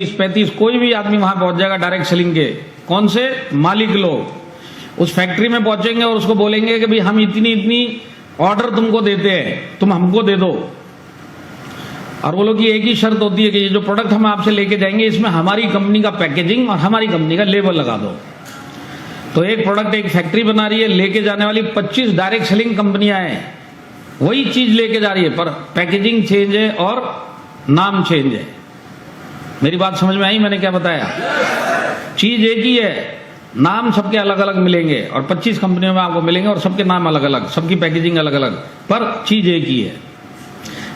35 कोई भी आदमी वहां पहुंच जाएगा डायरेक्ट सेलिंग के। कौन से मालिक लोग उस फैक्ट्री में पहुंचेंगे और उसको बोलेंगे कि भाई हम इतनी इतनी ऑर्डर तुमको देते हैं, तुम हमको दे दो। और वो लोग की एक ही शर्त होती है कि ये जो प्रोडक्ट हम आपसे लेके जाएंगे इसमें हमारी कंपनी का पैकेजिंग और हमारी कंपनी का लेबल लगा दो। तो एक प्रोडक्ट एक फैक्ट्री बना रही है, लेके जाने वाली 25 डायरेक्ट सेलिंग कंपनियां हैं, वही चीज लेके जा रही है, पर पैकेजिंग चेंज है और नाम चेंज है। मेरी बात समझ में आई मैंने क्या बताया? चीज एक ही है, नाम सबके अलग अलग मिलेंगे और 25 कंपनियों में आपको मिलेंगे और सबके नाम अलग अलग, सबकी पैकेजिंग अलग अलग, पर चीज एक ही है।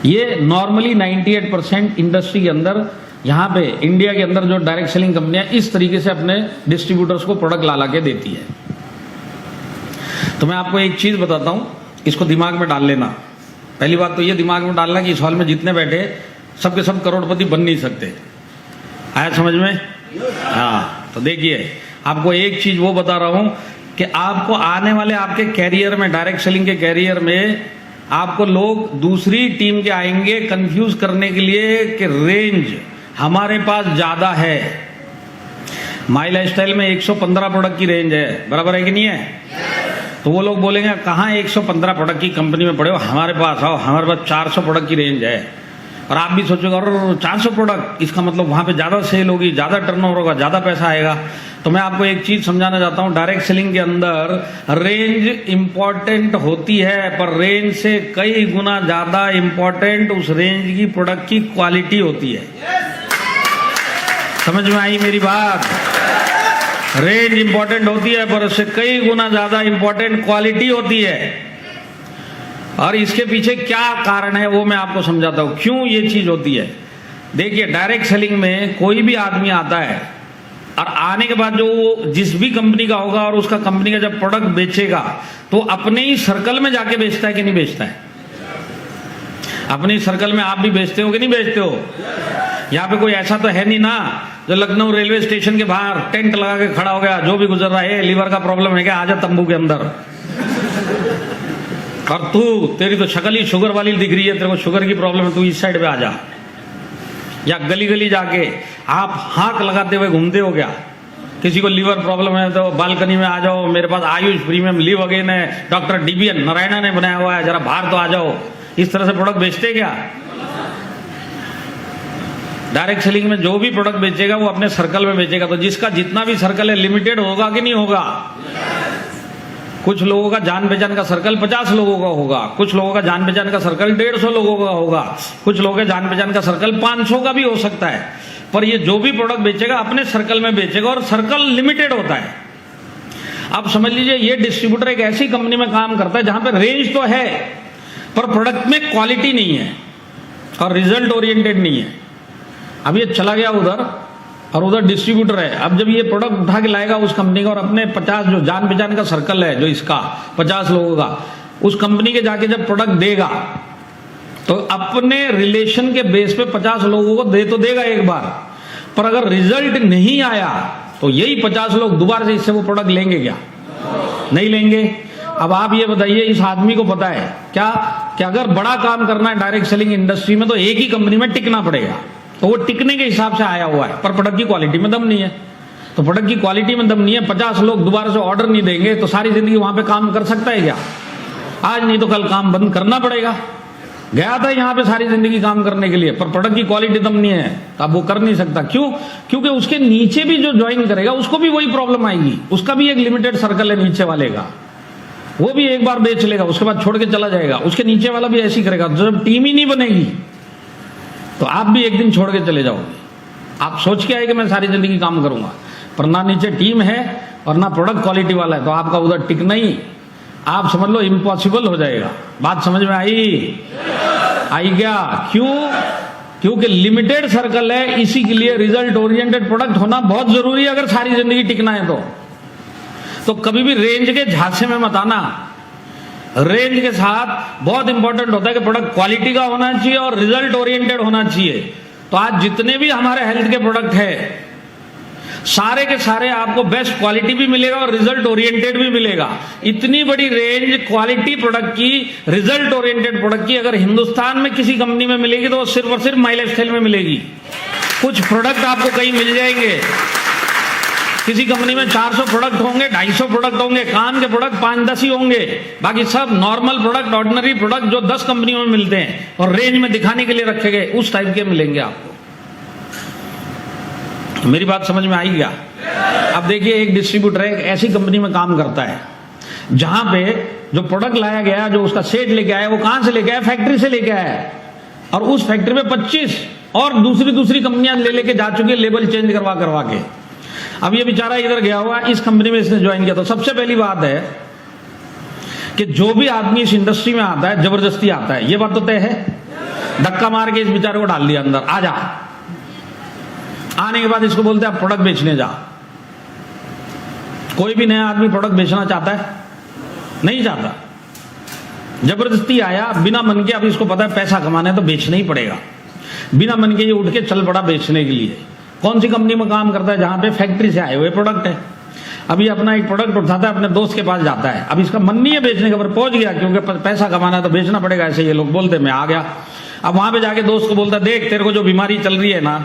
ये नॉर्मली 98% इंडस्ट्री के अंदर, यहां पे इंडिया के अंदर जो डायरेक्ट सेलिंग कंपनियां इस तरीके से अपने डिस्ट्रीब्यूटर्स को प्रोडक्ट ला के देती है। तो मैं आपको एक चीज बताता हूं, इसको दिमाग में डाल लेना। पहली बात तो ये दिमाग में डालना कि इस हॉल में जितने बैठे सबके सब करोड़पति बन नहीं सकते। आया समझ में? हाँ, तो देखिए आपको एक चीज वो बता रहा हूं कि आपको आने वाले आपके कैरियर में, डायरेक्ट सेलिंग के कैरियर में, आपको लोग दूसरी टीम के आएंगे कंफ्यूज करने के लिए कि रेंज हमारे पास ज्यादा है। माई लाइफस्टाइल में 115 प्रोडक्ट की रेंज है, बराबर है कि नहीं है? तो वो लोग बोलेंगे कहाँ 115 प्रोडक्ट की कंपनी में पड़े हो, हमारे पास आओ, हमारे पास 400 प्रोडक्ट की रेंज है। और आप भी सोचोगे और 400 प्रोडक्ट, इसका मतलब वहां पे ज्यादा सेल होगी, ज्यादा टर्नओवर होगा, ज्यादा पैसा आएगा। तो मैं आपको एक चीज समझाना चाहता हूं, डायरेक्ट सेलिंग के अंदर रेंज इंपॉर्टेंट होती है, पर रेंज से कई गुना ज्यादा इंपॉर्टेंट उस रेंज की प्रोडक्ट की क्वालिटी होती है। समझ में आई मेरी बात? रेंज इंपॉर्टेंट होती है पर उससे कई गुना ज्यादा इंपॉर्टेंट क्वालिटी होती है। और इसके पीछे क्या कारण है वो मैं आपको समझाता हूं, क्यों ये चीज होती है। देखिए डायरेक्ट सेलिंग में कोई भी आदमी आता है और आने के बाद जो वो जिस भी कंपनी का होगा और उसका कंपनी का जब प्रोडक्ट बेचेगा तो अपने ही सर्कल में जाके बेचता है कि नहीं बेचता है? अपनी सर्कल में आप भी बेचते हो कि नहीं बेचते हो? यहाँ पे कोई ऐसा तो है नहीं ना जो लखनऊ रेलवे स्टेशन के बाहर टेंट लगा के खड़ा हो गया, जो भी गुजर रहा है लीवर का प्रॉब्लम है क्या, आजा तंबू के अंदर। और तू, तेरी तो शक्ल ही शुगर वाली दिख रही है, तेरे को शुगर की प्रॉब्लम है, तू इस साइड पे आ जा। या गली गली जाके आप हाथ लगाते हुए घूमते हो क्या? किसी को लीवर प्रॉब्लम है तो बालकनी में आ जाओ, मेरे पास आयुष प्रीमियम लिव अगेन है, डॉक्टर डीबीएन नारायणा ने बनाया हुआ है, जरा बाहर तो आ जाओ। इस तरह से प्रोडक्ट बेचते क्या? डायरेक्ट सेलिंग में जो भी प्रोडक्ट बेचेगा वो अपने सर्कल में बेचेगा। तो जिसका जितना भी सर्कल है लिमिटेड होगा कि नहीं होगा? कुछ लोगों का जान पहचान का सर्कल 50 लोगों का होगा, कुछ लोगों का जान पहचान का सर्कल 150 लोगों का होगा, कुछ लोगों के जान पहचान का सर्कल 500 का भी हो सकता है। पर ये जो भी प्रोडक्ट बेचेगा अपने सर्कल में बेचेगा और सर्कल लिमिटेड होता है। आप समझ लीजिए ये डिस्ट्रीब्यूटर एक ऐसी कंपनी में काम करता है जहां पर रेंज तो है पर प्रोडक्ट में क्वालिटी नहीं है और रिजल्ट ओरिएंटेड नहीं है। अब ये चला गया उधर और उधर डिस्ट्रीब्यूटर है। अब जब ये प्रोडक्ट उठा के लाएगा उस कंपनी का और अपने 50 जो जान पहचान का सर्कल है जो इसका 50 लोगों का, उस कंपनी के जाके जब प्रोडक्ट देगा तो अपने रिलेशन के बेस पे 50 लोगों को दे तो देगा एक बार, पर अगर रिजल्ट नहीं आया तो यही 50 लोग दोबारा से इससे वो प्रोडक्ट लेंगे क्या? नहीं लेंगे। अब आप ये बताइए, इस आदमी को पता है क्या कि अगर बड़ा काम करना है डायरेक्ट सेलिंग इंडस्ट्री में तो एक ही कंपनी में टिकना पड़ेगा, तो वो टिकने के हिसाब से आया हुआ है, पर प्रोडक्ट की क्वालिटी में दम नहीं है। तो प्रोडक्ट की क्वालिटी में दम नहीं है, 50 लोग दोबारा से ऑर्डर नहीं देंगे तो सारी जिंदगी वहां पे काम कर सकता है क्या? आज नहीं तो कल काम बंद करना पड़ेगा। गया था यहां पे सारी जिंदगी काम करने के लिए, पर प्रोडक्ट की क्वालिटी दम नहीं है तो अब वो कर नहीं सकता। क्यों? क्योंकि उसके नीचे भी जो ज्वाइन करेगा उसको भी वही प्रॉब्लम आएगी। उसका भी एक लिमिटेड सर्कल है नीचे वाले का, वो भी एक बार बेच लेगा उसके बाद छोड़ के चला जाएगा, उसके नीचे वाला भी ऐसी करेगा। जब टीम ही नहीं बनेगी तो आप भी एक दिन छोड़ के चले जाओगे। आप सोच के आए कि मैं सारी जिंदगी काम करूंगा, पर ना नीचे टीम है और ना प्रोडक्ट क्वालिटी वाला है, तो आपका उधर टिकना ही, आप समझ लो इम्पॉसिबल हो जाएगा। बात समझ में आई? आई क्या? क्यों? क्योंकि लिमिटेड सर्कल है, इसी के लिए रिजल्ट ओरिएंटेड प्रोडक्ट होना बहुत जरूरी है अगर सारी जिंदगी टिकना है तो कभी भी रेंज के झांसे में मत आना। रेंज के साथ बहुत इंपॉर्टेंट होता है कि प्रोडक्ट क्वालिटी का होना चाहिए और रिजल्ट ओरिएंटेड होना चाहिए। तो आज जितने भी हमारे हेल्थ के प्रोडक्ट है सारे के सारे आपको बेस्ट क्वालिटी भी मिलेगा और रिजल्ट ओरिएंटेड भी मिलेगा। इतनी बड़ी रेंज क्वालिटी प्रोडक्ट की, रिजल्ट ओरिएंटेड प्रोडक्ट की अगर हिंदुस्तान में किसी कंपनी में मिलेगी तो वो सिर्फ और सिर्फ माई लाइफस्टाइल में मिलेगी। कुछ प्रोडक्ट आपको कहीं मिल जाएंगे, किसी कंपनी में 400 प्रोडक्ट होंगे, 250 प्रोडक्ट होंगे, काम के प्रोडक्ट 5-10 ही होंगे, बाकी सब नॉर्मल प्रोडक्ट, ऑर्डिनरी प्रोडक्ट जो 10 कंपनियों में मिलते हैं और रेंज में दिखाने के लिए रखे गए, उस टाइप के मिलेंगे आपको। मेरी बात समझ में आई क्या? अब देखिए, एक डिस्ट्रीब्यूटर एक ऐसी कंपनी में काम करता है जहां पे जो प्रोडक्ट लाया गया, जो उसका सेट लेके आया, वो कहां से लेके आया? फैक्ट्री से लेके आया है, और उस फैक्ट्री में 25 और दूसरी कंपनियां लेके जा चुकी है, लेबल चेंज करवा के। अब ये बेचारा इधर गया हुआ, इस कंपनी में इसने ज्वाइन किया। तो सबसे पहली बात है कि जो भी आदमी इस इंडस्ट्री में आता है जबरदस्ती आता है, ये बात तो तय है। धक्का मार के इस बेचारे को डाल दिया अंदर, आ जा। आने के बाद इसको बोलते हैं आप प्रोडक्ट बेचने जा। कोई भी नया आदमी प्रोडक्ट बेचना चाहता है? नहीं चाहता। जबरदस्ती आया बिना मन के, अब इसको पता है पैसा कमाना है तो बेचना ही पड़ेगा। बिना मन के ये उठ के चल पड़ा बेचने के लिए। कौन सी कंपनी में काम करता है? जहां पे फैक्ट्री से आए हुए प्रोडक्ट है। अभी अपना एक प्रोडक्ट उठाता है, अपने दोस्त के पास जाता है, अब इसका मन नहीं है बेचने का, पर पहुंच गया क्योंकि पैसा कमाना है तो बेचना पड़ेगा, ऐसे ये लोग बोलते, मैं आ गया। अब वहां पे जाके दोस्त को बोलता, देख तेरे को जो बीमारी चल रही है ना,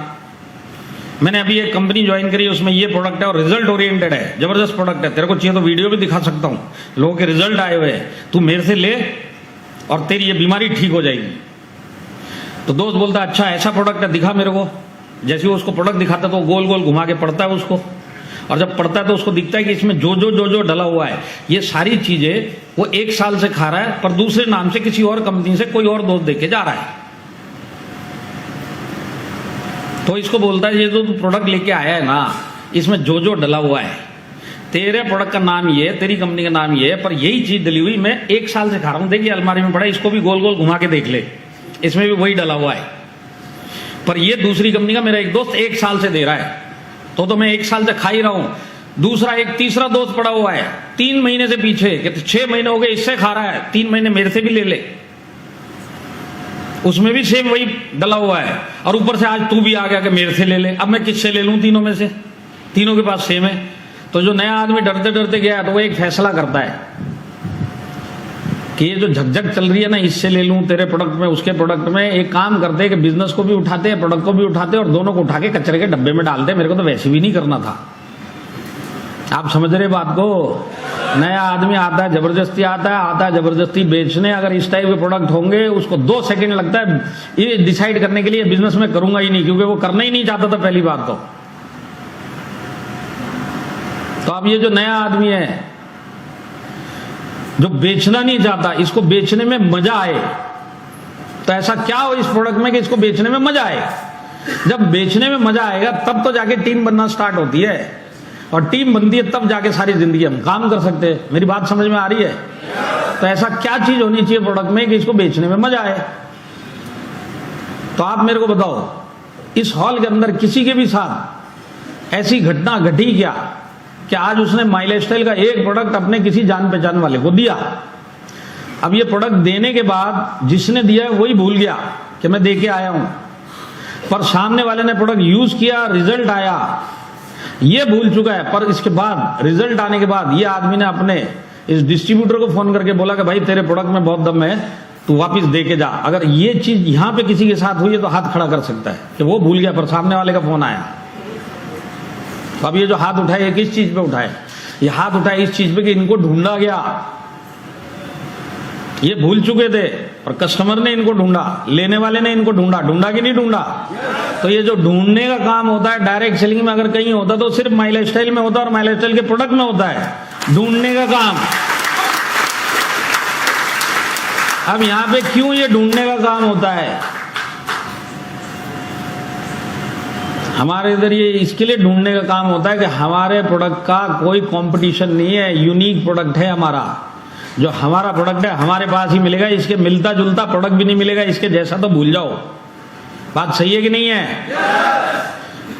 मैंने अभी एक कंपनी ज्वाइन करी, उसमें ये प्रोडक्ट है और रिजल्ट ओरिएंटेड है, जबरदस्त प्रोडक्ट है, तेरे को चाहिए तो वीडियो भी दिखा सकता हूं, लोगों के रिजल्ट आए हुए हैं, तू मेरे से ले और तेरी ये बीमारी ठीक हो जाएगी। तो दोस्त बोलता, अच्छा ऐसा प्रोडक्ट है, दिखा मेरे को। जैसे वो उसको प्रोडक्ट दिखाता तो गोल गोल घुमा के पढ़ता है उसको, और जब पढ़ता है तो उसको दिखता है कि इसमें जो डला हुआ है, ये सारी चीजें वो 1 साल से खा रहा है, पर दूसरे नाम से किसी और कंपनी से कोई और दोस्त देके जा रहा है। तो इसको बोलता है, ये जो तू प्रोडक्ट लेके आया है ना, इसमें जो डला हुआ है, तेरे प्रोडक्ट का नाम ये, तेरी कंपनी का नाम ये, पर यही चीज डली हुई मैं 1 साल से खा रहा हूं, देखिए अलमारी में पड़ा, इसको भी गोल गोल घुमा के देख ले, इसमें भी वही डला हुआ है, पर ये दूसरी कंपनी का मेरा एक दोस्त 1 साल से दे रहा है, तो मैं 1 साल से खा ही रहा हूं। दूसरा एक तीसरा दोस्त पड़ा हुआ है 3 महीने से पीछे, कि 6 महीने हो गए इससे खा रहा है, 3 महीने मेरे से भी ले ले, उसमें भी सेम वही डला हुआ है, और ऊपर से आज तू भी आ गया कि मेरे से ले ले। अब मैं किससे ले लूं? तीनों में से, तीनों के पास सेम है। तो जो नया आदमी डरते डरते गया तो वो एक फैसला करता है कि ये जो झकझक चल रही है ना, इससे ले लूं, तेरे प्रोडक्ट में उसके प्रोडक्ट में। एक काम करते हैं कि बिजनेस को भी उठाते हैं, प्रोडक्ट को भी उठाते हैं, और दोनों को उठा के कचरे के डब्बे में डालते हैं। मेरे को तो वैसे भी नहीं करना था। आप समझ रहे बात को? नया आदमी आता है जबरदस्ती आता है जबरदस्ती बेचने। अगर इस टाइप के प्रोडक्ट होंगे, उसको 2 सेकंड लगता है ये डिसाइड करने के लिए बिजनेस में करूंगा ही नहीं, क्योंकि वो करना ही नहीं चाहता था पहली बात तो अब ये जो नया आदमी है जो बेचना नहीं चाहता, इसको बेचने में मजा आए, तो ऐसा क्या हो इस प्रोडक्ट में कि इसको बेचने में मजा आए? जब बेचने में मजा आएगा तब तो जाके टीम बनना स्टार्ट होती है, और टीम बनती है तब जाके सारी जिंदगी हम काम कर सकते हैं। मेरी बात समझ में आ रही है? तो ऐसा क्या चीज होनी चाहिए प्रोडक्ट में कि इसको बेचने में मजा आए? तो आप मेरे को बताओ, इस हॉल के अंदर किसी के भी साथ ऐसी घटना घटी क्या कि आज उसने माई लाइफस्टाइल का एक प्रोडक्ट अपने किसी जान पहचान वाले को दिया। अब ये प्रोडक्ट देने के बाद जिसने दिया है वही भूल गया कि मैं दे के आया हूं, पर सामने वाले ने प्रोडक्ट यूज किया, रिजल्ट आया, ये भूल चुका है। पर इसके बाद रिजल्ट आने के बाद ये आदमी ने अपने इस डिस्ट्रीब्यूटर को फोन करके बोला कि भाई तेरे प्रोडक्ट में बहुत दम है, तू वापिस दे के जा। अगर ये चीज यहां पे किसी के साथ हुई है तो हाथ खड़ा कर सकता है कि वो भूल गया पर सामने वाले का फोन आया। तो अब ये जो हाथ उठाए, ये किस चीज पे उठाए? ये हाथ उठाए इस चीज पे कि इनको ढूंढा गया, ये भूल चुके थे और कस्टमर ने इनको ढूंढा, लेने वाले ने इनको ढूंढा। ढूंढा कि नहीं ढूंढा? तो ये जो ढूंढने का काम होता है डायरेक्ट सेलिंग में अगर कहीं होता तो सिर्फ माई लाइफस्टाइल में होता और माई लाइफस्टाइल के प्रोडक्ट में होता है ढूंढने का काम। अब यहां पे क्यों ये ढूंढने का काम होता है? हमारे इधर ये इसके लिए ढूंढने का काम होता है कि हमारे प्रोडक्ट का कोई कंपटीशन नहीं है, यूनिक प्रोडक्ट है हमारा। जो हमारा प्रोडक्ट है हमारे पास ही मिलेगा, इसके मिलता जुलता प्रोडक्ट भी नहीं मिलेगा, इसके जैसा तो भूल जाओ। बात सही है कि नहीं है?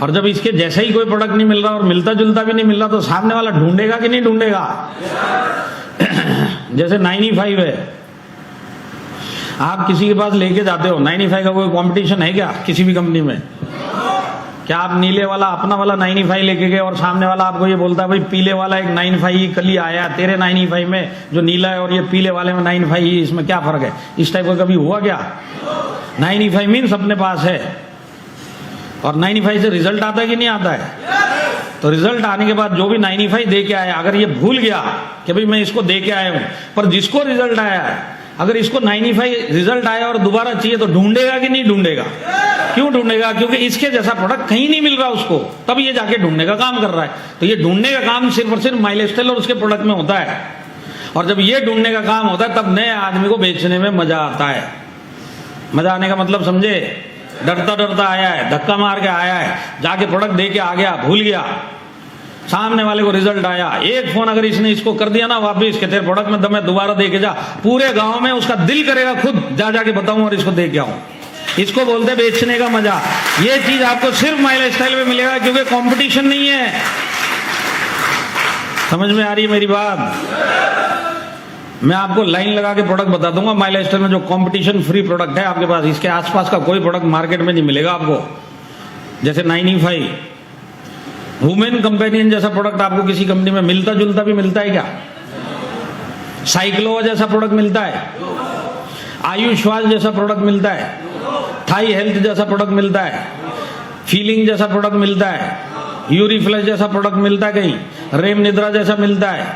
और जब इसके जैसा ही कोई प्रोडक्ट नहीं मिल रहा और मिलता जुलता भी नहीं मिल रहा तो सामने वाला ढूंढेगा कि नहीं ढूंढेगा? जैसे 95 है, आप किसी के पास लेके जाते हो, 95 का कोई कंपटीशन है क्या किसी भी कंपनी में? क्या आप नीले वाला अपना वाला 95 लेके गए और सामने वाला आपको ये बोलता है भाई पीले वाला एक 95 कल ही आया, तेरे 95 में जो नीला है और ये पीले वाले में 95, इसमें क्या फर्क है? इस टाइप का कभी हुआ क्या? 95 मीन्स अपने पास है। और 95 से रिजल्ट आता है कि नहीं आता है? तो रिजल्ट आने के बाद जो भी 95 दे के आया, अगर ये भूल गया कि भाई मैं इसको दे के आया हूं, पर जिसको रिजल्ट आया है, अगर इसको 95 रिजल्ट आया और दोबारा चाहिए तो ढूंढेगा कि नहीं ढूंढेगा? क्यों ढूंढेगा? क्योंकि इसके जैसा प्रोडक्ट कहीं नहीं मिल रहा उसको, तब ये जाके ढूंढने का काम कर रहा है। तो ये ढूंढने का काम सिर्फ और सिर्फ माइलस्टाइल और उसके प्रोडक्ट में होता है। और जब ये ढूंढने का काम होता है तब नए आदमी को बेचने में मजा आता है। मजा आने का मतलब समझे? डरता डरता आया है, धक्का मार के आया है, जाके प्रोडक्ट दे के आ गया, भूल गया, सामने वाले को रिजल्ट आया, एक फोन अगर इसने इसको कर दिया ना वापिस के तेरे प्रोडक्ट में दम है, दोबारा दे के जा, पूरे गांव में उसका दिल करेगा खुद जा जाके बताऊं और इसको दे के आऊं। इसको बोलते बेचने का मजा। ये चीज आपको सिर्फ माइलस्टाइल में मिलेगा, क्योंकि कंपटीशन नहीं है। समझ में आ रही है मेरी बात? मैं आपको लाइन लगा के प्रोडक्ट बता दूंगा माइलस्टाइल में जो कंपटीशन फ्री प्रोडक्ट है आपके पास, इसके आसपास का कोई प्रोडक्ट मार्केट में नहीं मिलेगा आपको। जैसे 95 वुमेन कंपेनियन जैसा प्रोडक्ट आपको किसी कंपनी में मिलता जुलता भी मिलता है क्या? साइक्लोवा जैसा प्रोडक्ट मिलता है? आयुष्वाल जैसा प्रोडक्ट मिलता है? थाई हेल्थ जैसा प्रोडक्ट मिलता है? फीलिंग जैसा प्रोडक्ट मिलता है? यूरिफ्लश जैसा प्रोडक्ट मिलता है कहीं? रेम निद्रा जैसा मिलता है?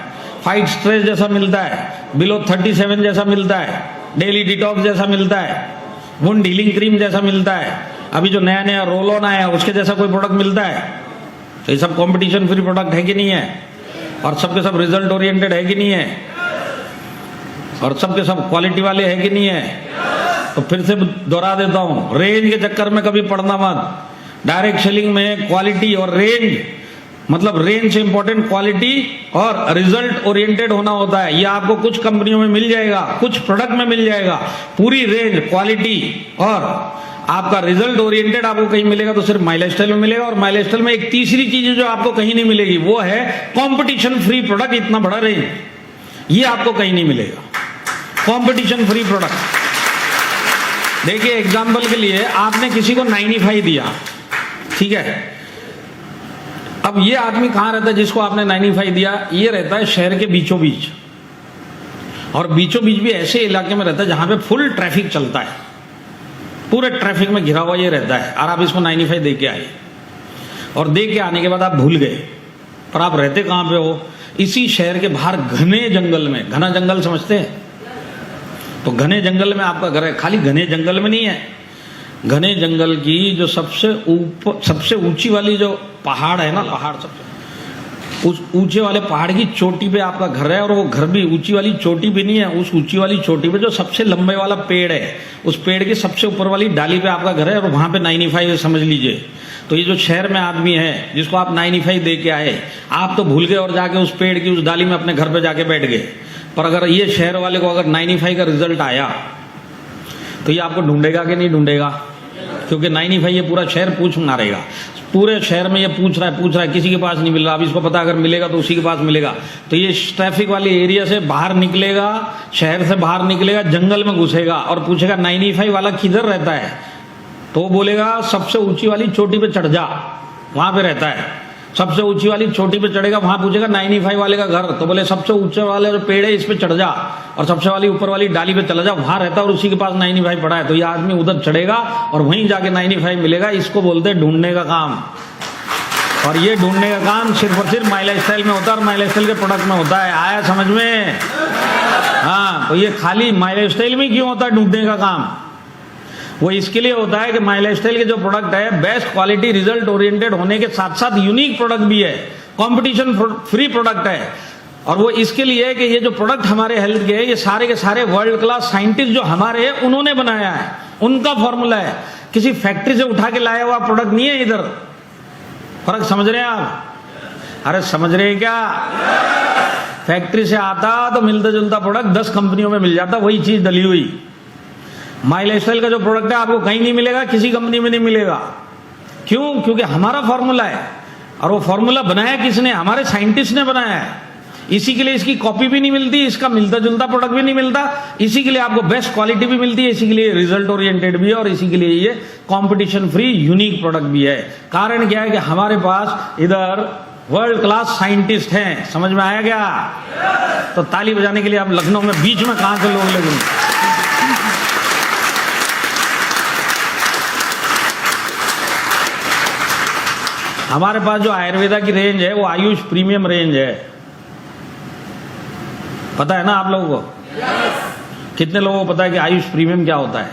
फाइट स्ट्रेस जैसा मिलता है? बिलो 37 जैसा मिलता है? डेली डिटॉक्स जैसा मिलता है? वुंड हीलिंग क्रीम जैसा मिलता है? अभी जो नया नया रोल ऑन आया उसके जैसा कोई प्रोडक्ट मिलता है? तो ये सब कंपटीशन फ्री प्रोडक्ट है कि नहीं है? और सबके सब रिजल्ट ओरिएंटेड है कि नहीं है? और सबके सब क्वालिटी वाले है कि नहीं है? तो फिर से दोहरा देता हूं, रेंज के चक्कर में कभी पड़ना मत। डायरेक्ट सेलिंग में क्वालिटी और रेंज, मतलब रेंज से इंपॉर्टेंट क्वालिटी और रिजल्ट ओरिएंटेड होना होता है। ये आपको कुछ कंपनियों में मिल जाएगा, कुछ प्रोडक्ट में मिल जाएगा। पूरी रेंज, क्वालिटी और आपका रिजल्ट ओरिएंटेड आपको कहीं मिलेगा तो सिर्फ माइलस्टाइल में मिलेगा। और माइलस्टाइल में एक तीसरी चीज जो आपको कहीं नहीं मिलेगी, वो है कंपटीशन फ्री प्रोडक्ट। इतना बड़ा रेंज ये आपको कहीं नहीं मिलेगा, कंपटीशन फ्री प्रोडक्ट। देखिए एग्जांपल के लिए आपने किसी को 95 दिया, ठीक है? अब ये आदमी कहां रहता है जिसको आपने 95 दिया? ये रहता है शहर के बीचों बीच, और बीचों बीच भी ऐसे इलाके में रहता है जहां पे फुल ट्रैफिक चलता है, पूरे ट्रैफिक में घिरा हुआ ये रहता है। और आप इसको 95 दे के आए, और दे के आने के बाद आप भूल गए, पर आप रहते कहां पे हो? इसी शहर के बाहर घने जंगल में। घना जंगल समझते हैं? तो घने जंगल में आपका घर है। खाली घने जंगल में नहीं है, घने जंगल की जो सबसे ऊंची वाली जो पहाड़ है ना, पहाड़ सबसे उस ऊंचे वाले पहाड़ की चोटी पे आपका घर है। और वो घर भी ऊंची वाली चोटी पे नहीं है, उस ऊंची वाली चोटी पे जो सबसे लंबे वाला पेड़ है, उस पेड़ की सबसे ऊपर वाली डाली पे आपका घर है, और वहां पे 95 समझ लीजिए। तो ये जो शहर में आदमी है जिसको आप 95 दे के आए, आप तो भूल गए और जाके उस पेड़ की उस डाली में अपने घर पे जाके बैठ गए। पर अगर ये शहर वाले को अगर 95 का रिजल्ट आया तो ये आपको ढूंढेगा कि नहीं ढूंढेगा? क्योंकि 95 ये पूरा शहर पूछ मारेगा। पूरे शहर में ये पूछ रहा है, किसी के पास नहीं मिल रहा। अब इसको पता अगर मिलेगा तो उसी के पास मिलेगा। तो ये ट्रैफिक वाले एरिया से बाहर निकलेगा, शहर से बाहर निकलेगा, जंगल में घुसेगा और पूछेगा 95 वाला किधर रहता है? तो वो बोलेगा सबसे ऊंची वाली चोटी पे चढ़ जा, वहां पे रहता है। सबसे ऊंची वाली चोटी पे चढ़ेगा, वहां पूछेगा 95 वाले का घर, तो बोले सबसे ऊंचे वाले जो पेड़ है इस पे चढ़ जा और सबसे वाली ऊपर वाली डाली पे चला जा, वहां रहता है और उसी के पास 95 पड़ा है। तो ये आदमी उधर चढ़ेगा और वहीं जाके 95 मिलेगा। इसको बोलते हैं ढूंढने का काम। और ये ढूंढने का काम सिर्फ और सिर्फ माइलस्टाइल में होता है और माइलस्टाइल के प्रोडक्ट में होता है। आया समझ में? हाँ, तो ये खाली माइलस्टाइल में क्यों होता है ढूंढने का काम? वो इसके लिए होता है कि माइलस्टाइल के जो प्रोडक्ट है बेस्ट क्वालिटी रिजल्ट ओरिएंटेड होने के साथ साथ यूनिक प्रोडक्ट भी है, कंपटीशन फ्री प्रोडक्ट है। और वो इसके लिए है कि ये जो प्रोडक्ट हमारे हेल्थ के, ये सारे के सारे वर्ल्ड क्लास साइंटिस्ट जो हमारे हैं उन्होंने बनाया है, उनका फॉर्मूला है। किसी फैक्ट्री से उठा के लाया हुआ प्रोडक्ट नहीं है इधर। फर्क समझ रहे हैं आप? अरे समझ रहे हैं क्या? फैक्ट्री से आता तो मिलता जुलता प्रोडक्ट 10 कंपनियों में मिल जाता, वही चीज डली हुई। माइलस्टाइल का जो प्रोडक्ट है आपको कहीं नहीं मिलेगा, किसी कंपनी में नहीं मिलेगा। क्यों? क्योंकि हमारा फॉर्मूला है। और वो फॉर्मूला बनाया किसने? हमारे साइंटिस्ट ने बनाया है। इसी के लिए इसकी कॉपी भी नहीं मिलती, इसका मिलता जुलता प्रोडक्ट भी नहीं मिलता। इसी के लिए आपको बेस्ट क्वालिटी भी मिलती है, इसी के लिए रिजल्ट ओरिएंटेड भी है, और इसी के लिए ये कंपटीशन फ्री यूनिक प्रोडक्ट भी है। कारण क्या है कि हमारे पास इधर वर्ल्ड क्लास साइंटिस्ट हैं। समझ में आया क्या? तो ताली बजाने के लिए आप लखनऊ में बीच में कहां से लोग लगेंगे? हमारे पास जो आयुर्वेदा की रेंज है वो आयुष प्रीमियम रेंज है, पता है ना आप लोगों को? कितने लोगों को पता है कि आयुष प्रीमियम क्या होता है?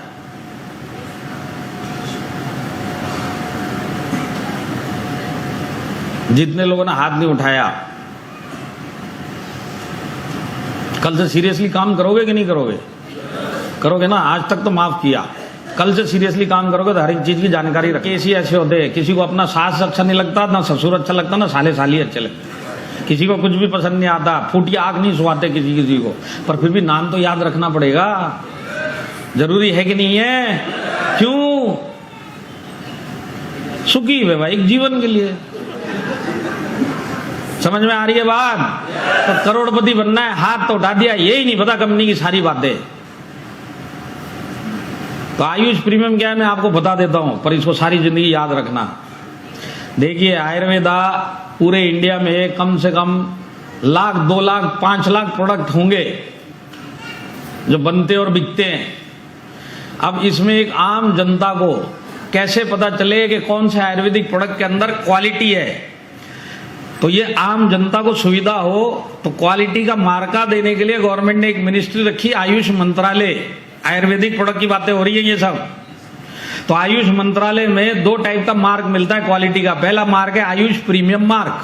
जितने लोगों ने हाथ नहीं उठाया, कल से सीरियसली काम करोगे कि नहीं करोगे? करोगे ना? आज तक तो माफ किया, कल से सीरियसली काम करोगे तो हर एक चीज की जानकारी रखें। केस ही ऐसे होते हैं, किसी को अपना सास अच्छा नहीं लगता, ना ससुर अच्छा लगता, ना साले साली अच्छे लगते, किसी को कुछ भी पसंद नहीं आता, फूटी आग नहीं सुहाते किसी को, पर फिर भी नाम तो याद रखना पड़ेगा, जरूरी है कि नहीं है? क्यों? सुखी वैवाहिक जीवन के लिए। समझ में आ रही है बात? तो करोड़पति बनना है, हाथ तो उठा दिया, यही नहीं पता कंपनी की सारी बातें। तो आयुष प्रीमियम क्या है मैं आपको बता देता हूं, पर इसको सारी जिंदगी याद रखना। देखिए, आयुर्वेदा पूरे इंडिया में कम से कम 1 लाख, 2 लाख, 5 लाख प्रोडक्ट होंगे जो बनते और बिकते हैं। अब इसमें एक आम जनता को कैसे पता चले कि कौन से आयुर्वेदिक प्रोडक्ट के अंदर क्वालिटी है? तो ये आम जनता को सुविधा हो तो क्वालिटी का मार्का देने के लिए गवर्नमेंट ने एक मिनिस्ट्री रखी, आयुष मंत्रालय। आयुर्वेदिक प्रोडक्ट की बातें हो रही है ये सब। तो आयुष मंत्रालय में 2 टाइप का मार्क मिलता है क्वालिटी का। पहला मार्क है आयुष प्रीमियम मार्क,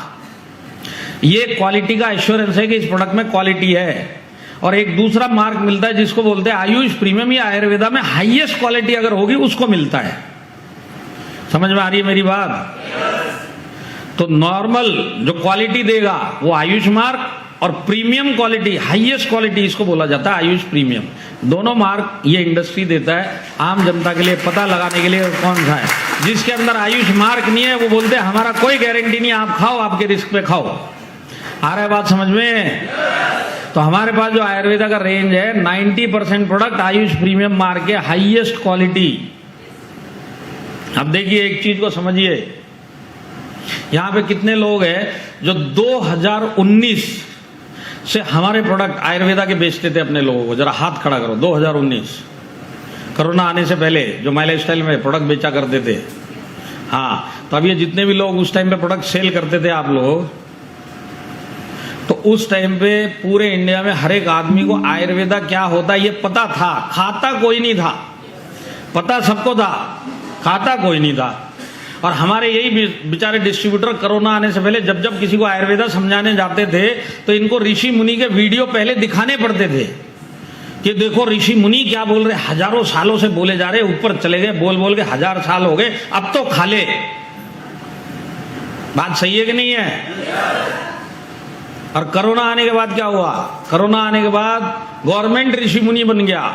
ये क्वालिटी का एश्योरेंस है कि इस प्रोडक्ट में क्वालिटी है। और एक दूसरा मार्क मिलता है जिसको बोलते हैं आयुष प्रीमियम, या आयुर्वेदा में हाईएस्ट क्वालिटी अगर होगी उसको मिलता है। समझ में आ रही है मेरी बात? तो नॉर्मल जो क्वालिटी देगा वो आयुष मार्क, और प्रीमियम क्वालिटी, हाईएस्ट क्वालिटी, इसको बोला जाता है आयुष प्रीमियम। दोनों मार्क ये इंडस्ट्री देता है आम जनता के लिए पता लगाने के लिए कौन सा है। जिसके अंदर आयुष मार्क नहीं है वो बोलते हैं हमारा कोई गारंटी नहीं, आप खाओ, आपके रिस्क पे खाओ। आ रहा है बात समझ में? तो हमारे पास जो आयुर्वेदा का रेंज है 90% प्रोडक्ट आयुष प्रीमियम मार्क के, हाईएस्ट क्वालिटी। अब देखिए एक चीज को समझिए, यहां पे कितने लोग हैं जो 2019 से हमारे प्रोडक्ट आयुर्वेदा के बेचते थे अपने लोगों को? जरा हाथ खड़ा करो। 2019 कोरोना आने से पहले जो माई लाइफ स्टाइल में प्रोडक्ट बेचा करते थे। हाँ, तो अब ये जितने भी लोग उस टाइम पे प्रोडक्ट सेल करते थे आप लोग, तो उस टाइम पे पूरे इंडिया में हर एक आदमी को आयुर्वेदा क्या होता है ये पता था। खाता कोई नहीं था, पता सबको था, खाता कोई नहीं था। और हमारे यही बेचारे डिस्ट्रीब्यूटर कोरोना आने से पहले जब जब किसी को आयुर्वेदा समझाने जाते थे तो इनको ऋषि मुनि के वीडियो पहले दिखाने पड़ते थे कि देखो ऋषि मुनि क्या बोल रहे, हजारों सालों से बोले जा रहे, ऊपर चले गए, बोल बोल के 1000 साल हो गए, अब तो खा ले। बात सही है कि नहीं है? और कोरोना आने के बाद क्या हुआ? कोरोना आने के बाद गवर्नमेंट ऋषि मुनि बन गया।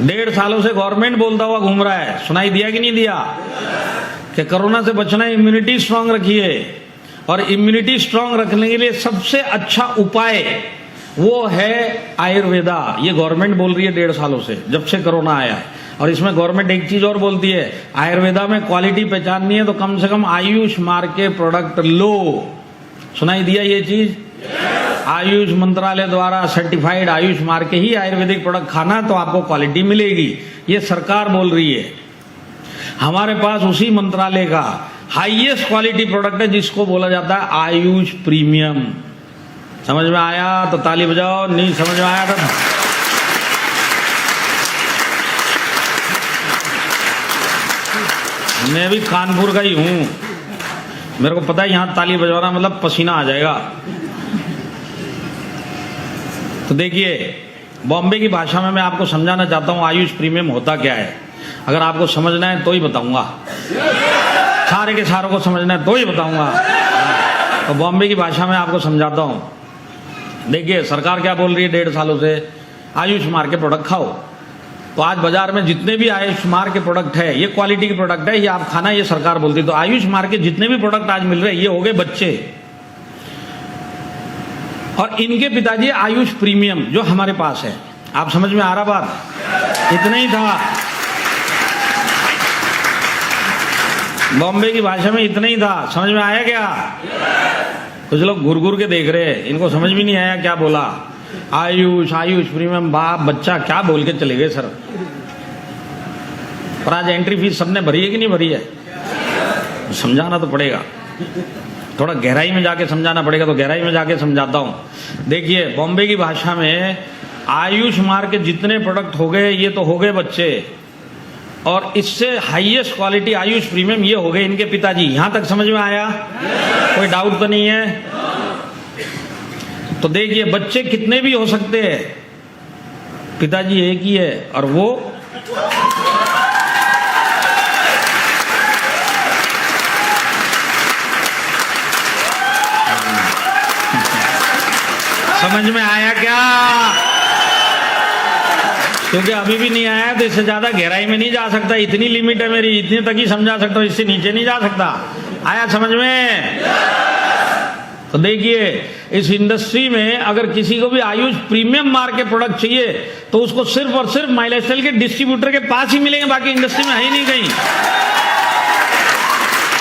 1.5 सालों से गवर्नमेंट बोलता हुआ घूम रहा है, सुनाई दिया कि नहीं दिया कि कोरोना से बचना है, इम्यूनिटी स्ट्रांग रखिए। और इम्यूनिटी स्ट्रांग रखने के लिए सबसे अच्छा उपाय वो है आयुर्वेदा। ये गवर्नमेंट बोल रही है 1.5 सालों से, जब से कोरोना आया है। और इसमें गवर्नमेंट एक चीज और बोलती है, आयुर्वेदा में क्वालिटी पहचाननी है तो कम से कम आयुष मार्क के प्रोडक्ट लो। सुनाई दिया ये चीज? आयुष मंत्रालय द्वारा सर्टिफाइड आयुष मार्क के ही आयुर्वेदिक प्रोडक्ट खाना तो आपको क्वालिटी मिलेगी, ये सरकार बोल रही है। हमारे पास उसी मंत्रालय का हाईएस्ट क्वालिटी प्रोडक्ट है जिसको बोला जाता है आयुष प्रीमियम। समझ में आया तो ताली बजाओ, नहीं समझ में आया तो मैं भी कानपुर का ही हूं, मेरे को पता है यहां ताली बजवाना मतलब पसीना आ जाएगा। तो देखिए, बॉम्बे की भाषा में मैं आपको समझाना चाहता हूं आयुष प्रीमियम होता क्या है। अगर आपको समझना है तो ही बताऊंगा, सारे के सारों को समझना है तो ही बताऊंगा। तो बॉम्बे की भाषा में आपको समझाता हूं। देखिए, सरकार क्या बोल रही है 1.5 सालों से, आयुष मार्क के प्रोडक्ट खाओ। तो आज बाजार में जितने भी आयुष मार्क के प्रोडक्ट है, ये क्वालिटी के प्रोडक्ट है, ये आप खाना, ये सरकार बोलती है। तो आयुष मार्क के जितने भी प्रोडक्ट आज मिल रहे हैं ये हो गए बच्चे, और इनके पिताजी आयुष प्रीमियम जो हमारे पास है। आप समझ में आ रहा बात? इतना ही था, बॉम्बे की भाषा में इतना ही था। समझ में आया क्या? कुछ लोग घुर घुर के देख रहे हैं, इनको समझ भी नहीं आया क्या बोला। आयुष आयुष प्रीमियम, बाप बच्चा क्या बोल के चले गए सर। और आज एंट्री फीस सबने भरी है कि नहीं भरी है? समझाना तो पड़ेगा, थोड़ा गहराई में जाके समझाना पड़ेगा, तो गहराई में जाके समझाता हूं। देखिए, बॉम्बे की भाषा में आयुष मार्क के जितने प्रोडक्ट हो गए, ये तो हो गए बच्चे, और इससे हाईएस्ट क्वालिटी आयुष प्रीमियम ये हो गए इनके पिताजी। यहां तक समझ में आया? कोई डाउट तो नहीं है? तो देखिए, बच्चे कितने भी हो सकते हैं, पिताजी एक ही है, और वो समझ में आया क्या? क्योंकि अभी भी नहीं आया तो इससे ज्यादा गहराई में नहीं जा सकता, इतनी लिमिट है मेरी, इतने तक ही समझा सकता हूं, इससे नीचे नहीं जा सकता। आया समझ में? तो देखिए, इस इंडस्ट्री में अगर किसी को भी आयुष प्रीमियम मार्क के प्रोडक्ट चाहिए तो उसको सिर्फ और सिर्फ माई लाइफस्टाइल के डिस्ट्रीब्यूटर के पास ही मिलेंगे, बाकी इंडस्ट्री में है ही नहीं कहीं।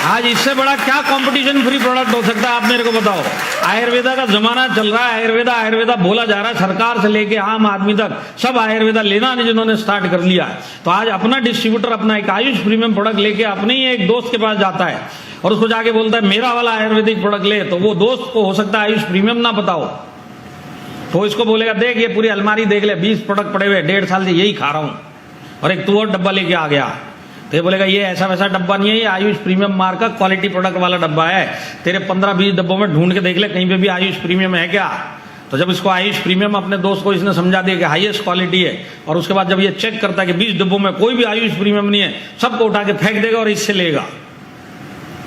आज इससे बड़ा क्या कंपटीशन फ्री प्रोडक्ट हो सकता है, आप मेरे को बताओ। आयुर्वेदा का जमाना चल रहा है, आयुर्वेदा आयुर्वेदा बोला जा रहा है, सरकार से लेके आम आदमी तक सब आयुर्वेदा लेना नहीं जिन्होंने स्टार्ट कर लिया। तो आज अपना डिस्ट्रीब्यूटर अपना एक आयुष प्रीमियम प्रोडक्ट लेके अपने ही एक दोस्त के पास जाता है और उसको जाके बोलता है मेरा वाला आयुर्वेदिक प्रोडक्ट ले, तो वो दोस्त को हो सकता है आयुष प्रीमियम ना बताओ, तो इसको बोलेगा देख ये पूरी अलमारी देख ले, 20 प्रोडक्ट पड़े हुए, 1.5 साल से यही खा रहा हूं, और एक तू और डब्बा लेके आ गया। तो ये बोलेगा ये ऐसा वैसा डब्बा नहीं है, ये आयुष प्रीमियम मार्क का क्वालिटी प्रोडक्ट वाला डब्बा है, तेरे 15-20 डब्बों में ढूंढ के देख ले कहीं पे भी आयुष प्रीमियम है क्या। तो जब इसको आयुष प्रीमियम अपने दोस्त को इसने समझा दिया कि हाईएस्ट क्वालिटी है, और उसके बाद जब ये चेक करता है कि 20 डब्बों में कोई भी आयुष प्रीमियम नहीं है, सबको उठा के फेंक देगा और इससे लेगा,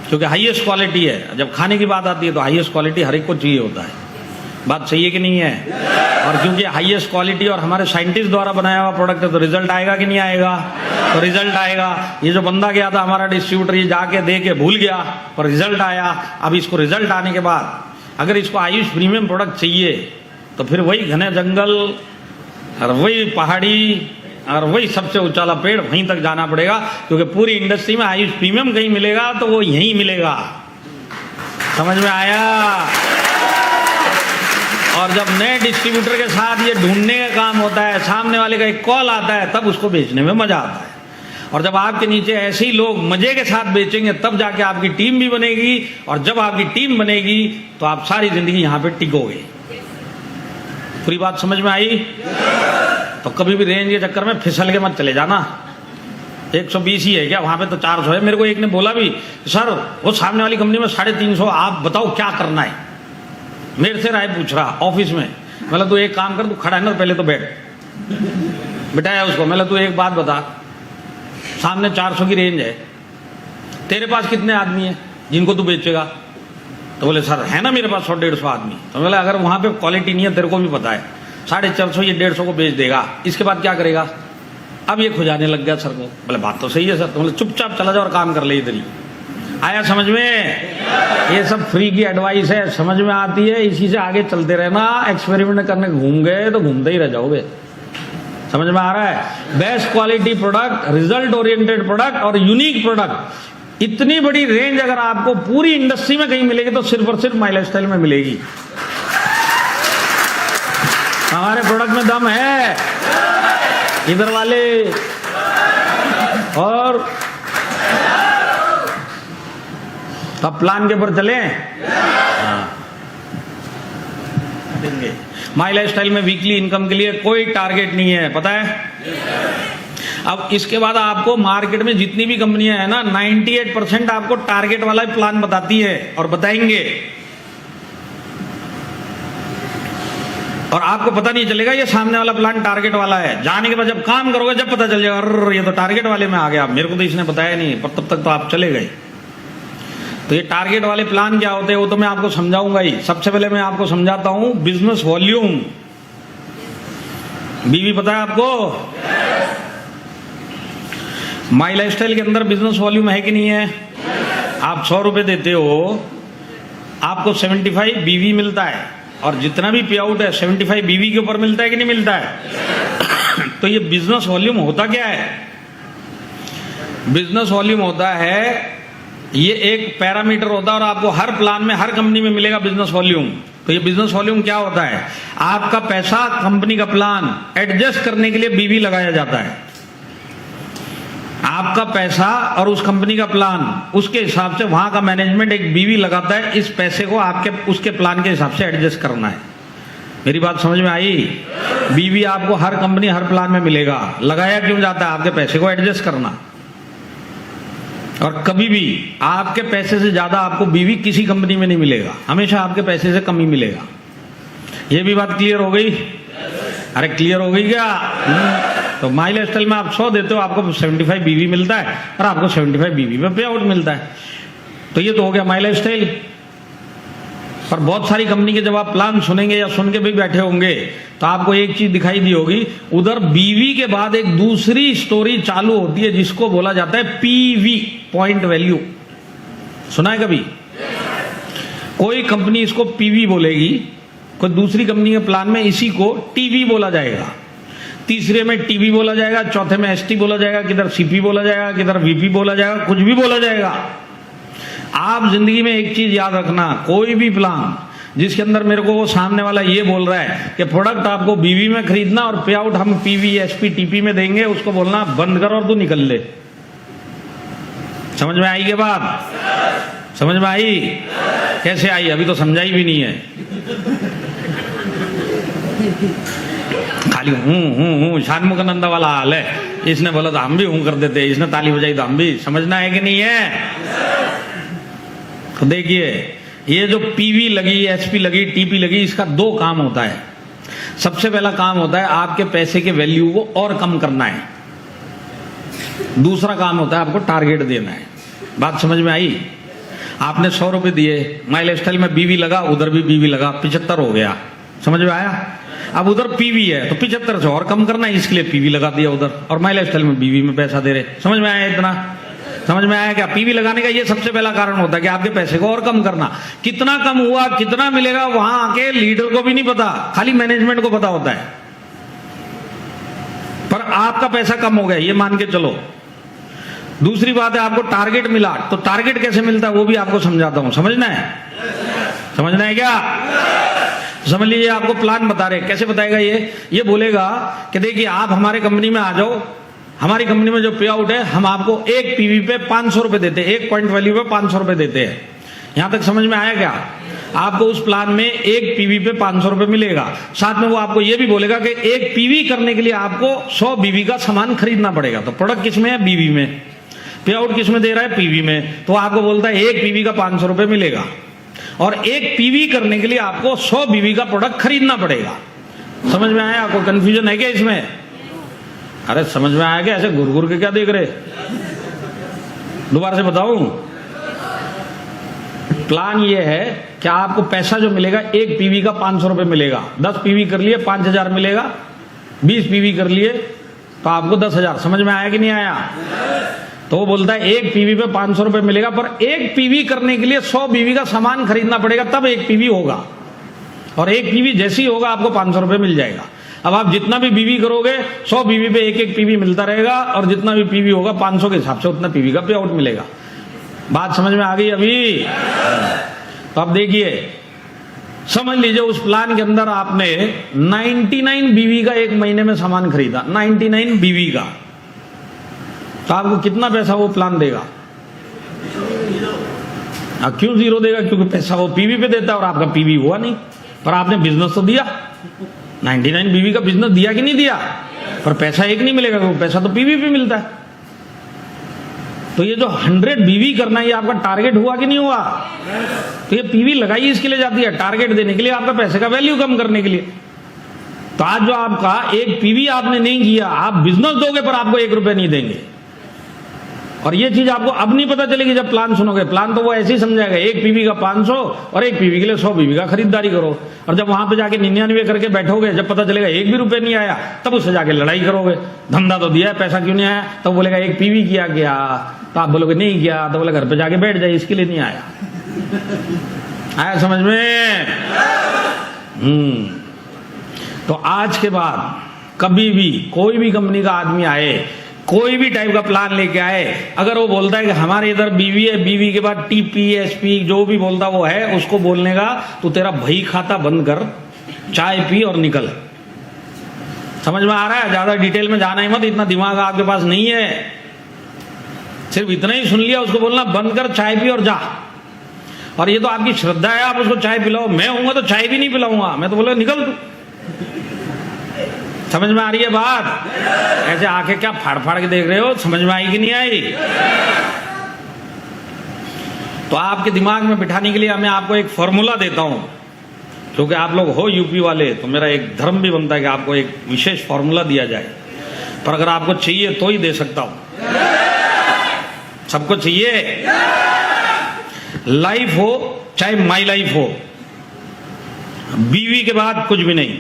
क्योंकि हाईएस्ट क्वालिटी है। जब खाने की बात आती है तो हाईएस्ट क्वालिटी हर एक को चाहिए होता है, बात सही है कि नहीं है? और क्योंकि हाईएस्ट क्वालिटी और हमारे साइंटिस्ट द्वारा बनाया हुआ प्रोडक्ट है तो रिजल्ट आएगा कि नहीं आएगा? तो रिजल्ट आएगा। ये जो बंदा गया था हमारा डिस्ट्रीब्यूटर, ये जाके दे के भूल गया और रिजल्ट आया। अब इसको रिजल्ट आने के बाद अगर इसको आयुष प्रीमियम प्रोडक्ट चाहिए तो फिर वही घने जंगल और वही पहाड़ी और वही सबसे ऊंचाला पेड़, वहीं तक जाना पड़ेगा, क्योंकि पूरी इंडस्ट्री में आयुष प्रीमियम कहीं मिलेगा तो वो यहीं मिलेगा। समझ में आया? और जब नए डिस्ट्रीब्यूटर के साथ ये ढूंढने का काम होता है, सामने वाले का एक कॉल आता है, तब उसको बेचने में मजा आता है। और जब आपके नीचे ऐसे ही लोग मजे के साथ बेचेंगे तब जाके आपकी टीम भी बनेगी, और जब आपकी टीम बनेगी तो आप सारी जिंदगी यहां पे टिकोगे। पूरी बात समझ में आई? तो कभी भी रेंज के चक्कर में फिसल के मत चले जाना। 120 ही है क्या? वहां पे तो 400 है। मेरे को एक ने बोला भी, सर वो सामने वाली कंपनी में 350, आप बताओ क्या करना है। मेरे से राय पूछ रहा ऑफिस में। मतलब तू एक काम कर, तू खड़ा है ना, पहले तो बैठ। बिठाया उसको, मतलब तू एक बात बता, सामने 400 की रेंज है, तेरे पास कितने आदमी है जिनको तू बेचेगा? तो बोले सर है ना मेरे पास 100-150 आदमी। तो बोले अगर वहां पे क्वालिटी नहीं है, तेरे को भी पता है, 450 ये 150 को बेच देगा, इसके बाद क्या करेगा? अब ये खुजाने लग गया सर को। बोले बात तो सही है सर। तो बोले चुपचाप चला जाओ और काम कर ले इधर ही। आया समझ में? ये सब फ्री की एडवाइस है, समझ में आती है, इसी से आगे चलते रहना। एक्सपेरिमेंट करने घूम गए तो घूमते ही रह जाओगे। समझ में आ रहा है? Best quality product, result oriented product और यूनिक प्रोडक्ट, इतनी बड़ी रेंज अगर आपको पूरी इंडस्ट्री में कहीं मिलेगी तो सिर्फ और सिर्फ माई लाइफस्टाइल में मिलेगी। हमारे प्रोडक्ट में दम है, इधर वाले। और अब प्लान के ऊपर चले। माई लाइफस्टाइल में वीकली इनकम के लिए कोई टारगेट नहीं है, पता है? अब इसके बाद आपको मार्केट में जितनी भी कंपनियां हैं ना, 98% आपको टारगेट वाला प्लान बताती है और बताएंगे, और आपको पता नहीं चलेगा ये सामने वाला प्लान टारगेट वाला है। जाने के बाद जब काम करोगे जब पता चल जाएगा, अरे ये तो टारगेट वाले में आ गया, मेरे को तो इसने बताया नहीं, पर तब तक तो आप चले गए। तो ये टारगेट वाले प्लान क्या होते हैं वो तो मैं आपको समझाऊंगा ही। सबसे पहले मैं आपको समझाता हूं बिजनेस वॉल्यूम। बीवी पता है आपको? माई लाइफस्टाइल के अंदर बिजनेस वॉल्यूम है कि नहीं है? आप 100 रुपए देते हो, आपको 75 बीवी मिलता है, और जितना भी पे आउट है 75 बीवी के ऊपर मिलता है कि नहीं मिलता है? तो ये बिजनेस वॉल्यूम होता क्या है? बिजनेस वॉल्यूम होता है, ये एक पैरामीटर होता है, और आपको हर प्लान में हर कंपनी में मिलेगा बिजनेस वॉल्यूम। तो ये बिजनेस वॉल्यूम क्या होता है? आपका पैसा, कंपनी का प्लान एडजस्ट करने के लिए बीवी लगाया जाता है। आपका पैसा और उस कंपनी का प्लान, उसके हिसाब से वहां का मैनेजमेंट एक बीवी लगाता है, इस पैसे को आपके उसके प्लान के हिसाब से एडजस्ट करना है। मेरी बात समझ में आई? बीवी आपको हर कंपनी हर प्लान में मिलेगा, लगाया क्यों जाता है? आपके पैसे को एडजस्ट करना। और कभी भी आपके पैसे से ज्यादा आपको बीवी किसी कंपनी में नहीं मिलेगा, हमेशा आपके पैसे से कम ही मिलेगा। ये भी बात क्लियर हो गई? अरे क्लियर हो गई क्या? तो माई लाइफ स्टाइल में आप 100 देते हो, आपको 75 बीवी मिलता है और आपको 75 बीवी में पे आउट मिलता है। तो ये तो हो गया माई लाइफ स्टाइल। पर बहुत सारी कंपनी के जब आप प्लान सुनेंगे या सुन के भी बैठे होंगे तो आपको एक चीज दिखाई दी होगी, उधर बीवी के बाद एक दूसरी स्टोरी चालू होती है जिसको बोला जाता है पीवी, पॉइंट वैल्यू। सुना है कभी? कोई कंपनी इसको पीवी बोलेगी, कोई दूसरी कंपनी के प्लान में इसी को टीवी बोला जाएगा, तीसरे में टीवी बोला जाएगा, चौथे में एसटी बोला जाएगा, किधर सीपी बोला जाएगा, किधर वीपी बोला जाएगा, कुछ भी बोला जाएगा। आप जिंदगी में एक चीज याद रखना, कोई भी प्लान जिसके अंदर मेरे को वो सामने वाला ये बोल रहा है कि प्रोडक्ट आपको बीवी में खरीदना और पे आउट हम पीवी एसपी टीपी में देंगे, उसको बोलना बंद कर और तू निकल ले। समझ में आई के बात? समझ में आई? कैसे आई? अभी तो समझाई भी नहीं है, खाली हूं शानमुखनंदा वाला हाल है। इसने बोला तो हम भी हूं कर देते, इसने ताली बजाई तो हम भी। समझना है कि नहीं है? तो देखिए, ये जो पीवी लगी, एसपी लगी, टीपी लगी, इसका 2 काम होता है। सबसे पहला काम होता है आपके पैसे के वैल्यू को और कम करना है। दूसरा काम होता है आपको टारगेट देना है। बात समझ में आई? आपने 100 रुपए दिए, माई लाइफ स्टाइल में बीवी लगा, उधर भी बीवी लगा, 75 हो गया। समझ में आया? अब उधर पीवी है तो 75 से और कम करना है, इसके लिए पीवी लगा दिया उधर, और माई लाइफ स्टाइल में बीवी में पैसा दे रहे। समझ में आया? इतना समझ में आया क्या? पीवी लगाने का ये सबसे पहला कारण होता है कि आपके पैसे को और कम करना। कितना कम हुआ, कितना मिलेगा, वहां आके लीडर को भी नहीं पता, खाली मैनेजमेंट को पता होता है। पर आपका पैसा कम हो गया ये मान के चलो। दूसरी बात है आपको टारगेट मिला, तो टारगेट कैसे मिलता है वो भी आपको समझाता हूं। समझना है? समझना है क्या? समझ लीजिए, आपको प्लान बता रहे। कैसे बताएगा ये बोलेगा कि देखिए आप हमारे कंपनी में आ जाओ, हमारी कंपनी में जो पे आउट है हम आपको एक पीवी पे 500 रुपए देते हैं, एक पॉइंट वैल्यू पे 500 रुपए देते हैं। यहां तक समझ में आया क्या? आपको उस प्लान में एक पीवी पे 500 रुपए मिलेगा। साथ में वो आपको ये भी बोलेगा कि एक पीवी करने के लिए आपको 100 बीवी का सामान खरीदना पड़ेगा। तो प्रोडक्ट किसमें है? बीवी में। पे आउट किसमें दे रहा है? पीवी में। तो आपको बोलता है एक पीवी का 500 रुपए मिलेगा और एक पीवी करने के लिए आपको 100 बीवी का प्रोडक्ट खरीदना पड़ेगा। समझ में आया? आपको कंफ्यूजन है क्या इसमें? अरे समझ में आया क्या? ऐसे घुर घुर के क्या देख रहे? दोबारा से बताऊं, प्लान ये है कि आपको पैसा जो मिलेगा एक पीवी का 500 रुपए मिलेगा। 10 पीवी कर लिए 5000 मिलेगा, 20 पीवी कर लिए तो आपको 10,000। समझ में आया कि नहीं आया? तो वो बोलता है एक पीवी पे 500 रुपए मिलेगा, पर एक पीवी करने के लिए 100 बीवी का सामान खरीदना पड़ेगा, तब एक पीवी होगा। और एक पीवी जैसी होगा आपको 500 रुपए मिल जाएगा। अब आप जितना भी बीवी करोगे 100 बीवी पे एक एक पीवी मिलता रहेगा, और जितना भी पीवी होगा 500 के हिसाब से उतना पीवी का पे आउट मिलेगा। बात समझ में आ गई अभी? तो अब देखिए, समझ लीजिए उस प्लान के अंदर आपने 99 बीवी का एक महीने में सामान खरीदा, 99 बीवी का, तो आपको कितना पैसा वो प्लान देगा? क्यों 0 देगा? क्योंकि पैसा वो पीवी पे देता है और आपका पीवी हुआ नहीं, पर आपने बिजनेस तो दिया। 99 बीवी का बिजनेस दिया कि नहीं दिया? पर पैसा एक नहीं मिलेगा, वो पैसा तो पीवी पे मिलता है। तो ये जो 100 बीवी करना, ये आपका टारगेट हुआ कि नहीं हुआ? तो ये पीवी लगाई इसके लिए जाती है, टारगेट देने के लिए, आपका पैसे का वैल्यू कम करने के लिए। तो आज जो आपका एक पीवी आपने नहीं किया, आप बिजनेस दोगे पर आपको 1 रुपए नहीं देंगे। और ये चीज आपको अब नहीं पता चलेगी जब प्लान सुनोगे। प्लान तो वो ऐसे ही समझाएगा, एक पीवी का 500 और एक पीवी के लिए 100 बीवी का खरीदारी करो। और जब वहां पे जाके 99 करके बैठोगे, जब पता चलेगा 1 भी रुपए नहीं आया, तब उससे जाके लड़ाई करोगे। धंधा तो दिया है, पैसा क्यों नहीं आया? तब बोलेगा एक पीवी किया गया, तो आप बोलोगे नहीं किया, तो बोले घर पे जाके बैठ जाए, इसके लिए नहीं आया। आया समझ में? तो आज के बाद कभी भी कोई भी कंपनी का आदमी आए, कोई भी टाइप का प्लान लेके आए, अगर वो बोलता है कि हमारे इधर बीवी है, बीवी के बाद टीपी एसपी जो भी बोलता वो है, उसको बोलने का तू तेरा भाई खाता बंद कर, चाय पी और निकल। समझ में आ रहा है? ज्यादा डिटेल में जाना ही मत, इतना दिमाग आपके पास नहीं है। सिर्फ इतना ही सुन लिया, उसको बोलना बंद कर, चाय पी और जा। और ये तो आपकी श्रद्धा है, आप उसको चाय पिलाओ। मैं हूंगा तो चाय भी नहीं पिलाऊंगा, मैं तो बोला निकल तू। समझ में आ रही है बात? ऐसे आके क्या फाड़ फाड़ के देख रहे हो, समझ में आई कि नहीं आई? तो आपके दिमाग में बिठाने के लिए मैं आपको एक फॉर्मूला देता हूं, क्योंकि आप लोग हो यूपी वाले, तो मेरा एक धर्म भी बनता है कि आपको एक विशेष फॉर्मूला दिया जाए। पर अगर आपको चाहिए तो ही दे सकता हूं। सबको चाहिए? लाइफ हो चाहे माई लाइफ हो, बीवी के बाद कुछ भी नहीं।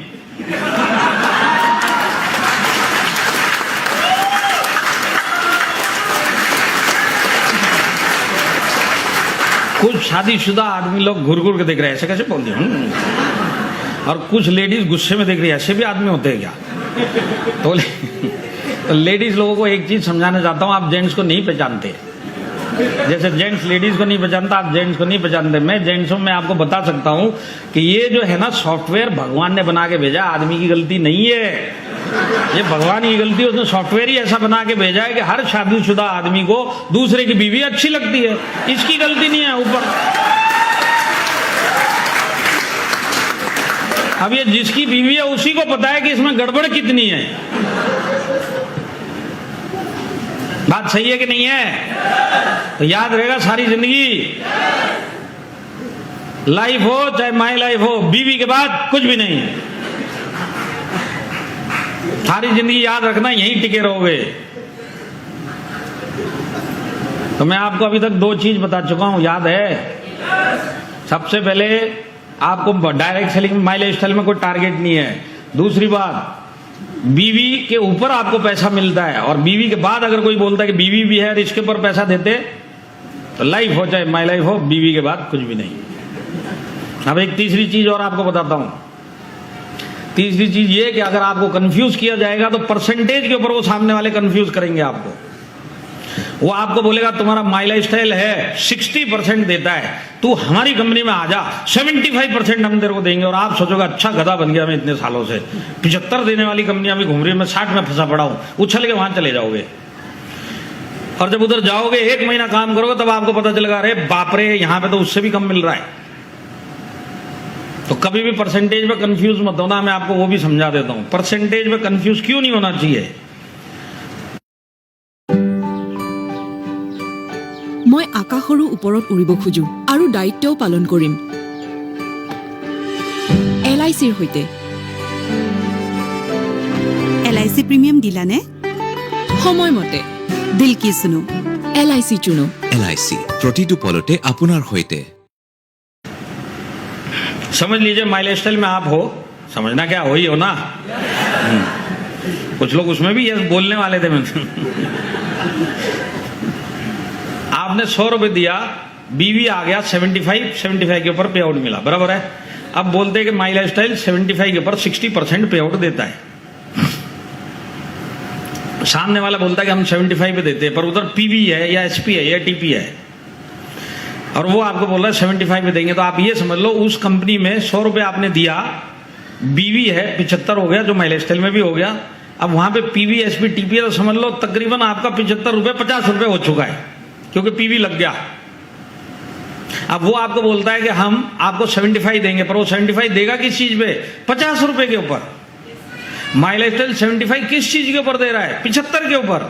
कुछ शादीशुदा आदमी लोग घुर घुर के देख रहे हैं, ऐसे कैसे बोलते हैं? और कुछ लेडीज गुस्से में देख रही है, ऐसे भी आदमी होते हैं क्या? तो लेडीज लोगों को एक चीज समझाना चाहता हूं, आप जेंट्स को नहीं पहचानते। जैसे जेंट्स लेडीज को नहीं पहचानता, आप जेंट्स को नहीं पहचानते। मैं जेंट्स हूं, मैं आपको बता सकता हूं कि ये जो है ना सॉफ्टवेयर भगवान ने बना के भेजा, आदमी की गलती नहीं है। ये भगवान की गलती है, उसने सॉफ्टवेयर ही ऐसा बना के भेजा है कि हर शादीशुदा आदमी को दूसरे की बीवी अच्छी लगती है। इसकी गलती नहीं है ऊपर। अब ये जिसकी बीवी है उसी को पता है कि इसमें गड़बड़ कितनी है। बात सही है कि नहीं है? तो याद रहेगा सारी जिंदगी, लाइफ हो चाहे माई लाइफ हो, बीवी के बाद कुछ भी नहीं। सारी जिंदगी याद रखना, यहीं टिके रहोगे। तो मैं आपको अभी तक 2 चीज बता चुका हूं, याद है? सबसे पहले आपको direct selling my life style में कोई टारगेट नहीं है। दूसरी बात, बीवी के ऊपर आपको पैसा मिलता है, और बीवी के बाद अगर कोई बोलता है कि बीवी भी है और इसके ऊपर पैसा देते, तो लाइफ हो चाहे माई लाइफ हो, बीवी के बाद कुछ भी नहीं। अब एक तीसरी चीज और आपको बताता हूं। तीसरी चीज ये कि अगर आपको कंफ्यूज किया जाएगा तो परसेंटेज के ऊपर वो सामने वाले कंफ्यूज करेंगे आपको। वो आपको बोलेगा तुम्हारा माई लाइफ स्टाइल है 60% देता है, तू हमारी कंपनी में आ जा, 75% हम तेरे को देंगे। और आप सोचोगे अच्छा गधा बन गया मैं इतने सालों से, 75 देने वाली कंपनियां भी घूम रही है, मैं 60 में फंसा पड़ा हूं। उछल के वहां चले जाओगे, और जब उधर जाओगे 1 महीना काम करोगे तब आपको पता चलेगा अरे बाप रे, यहां पे तो उससे भी कम मिल रहा है। तो कभी भी परसेंटेज में कंफ्यूज मत होना, मैं आपको वो भी समझा देता हूं। परसेंटेज में कंफ्यूज क्यों नहीं होना चाहिए? মই আকাশৰো ওপৰত উৰিব খোজো আৰু দায়িত্বও পালন কৰিম। LICৰ সৈতে। LIC প্ৰিমিয়াম দিলানে? সময়মতে। দিল কি শুনো? LIC চুনো। LIC প্ৰতিটো পলতে আপোনাৰ সৈতে। समझ लीजिए माई लाइफ स्टाइल में आप हो, समझना क्या हो ही हो ना। कुछ लोग उसमें भी यस बोलने वाले थे। आपने 100 रुपए दिया, बीवी आ गया 75 के ऊपर पे आउट मिला, बराबर है। अब बोलते हैं कि माई लाइफ स्टाइल 75 के ऊपर 60% पे आउट देता है। सामने वाला बोलता है कि हम 75 पे देते हैं, पर उधर पीवी है या एसपी है या टीपी है, और वो आपको बोल रहा है 75 पे देंगे। तो आप ये समझ लो उस कंपनी में 100 रुपए आपने दिया, बीवी है 75 हो गया, जो माई लाइफ स्टाइल में भी हो गया। अब वहां पे पीवी एसपी टीपी है, तो समझ लो तकरीबन आपका 75 रुपए 50 रुपए हो चुका है, क्योंकि पीवी लग गया। अब वो आपको बोलता है कि हम आपको 75 देंगे, पर वो 75 देगा किस चीज पे? 50 रुपए के ऊपर। माई लाइफ स्टाइल 75 किस चीज के ऊपर दे रहा है? 75 के ऊपर।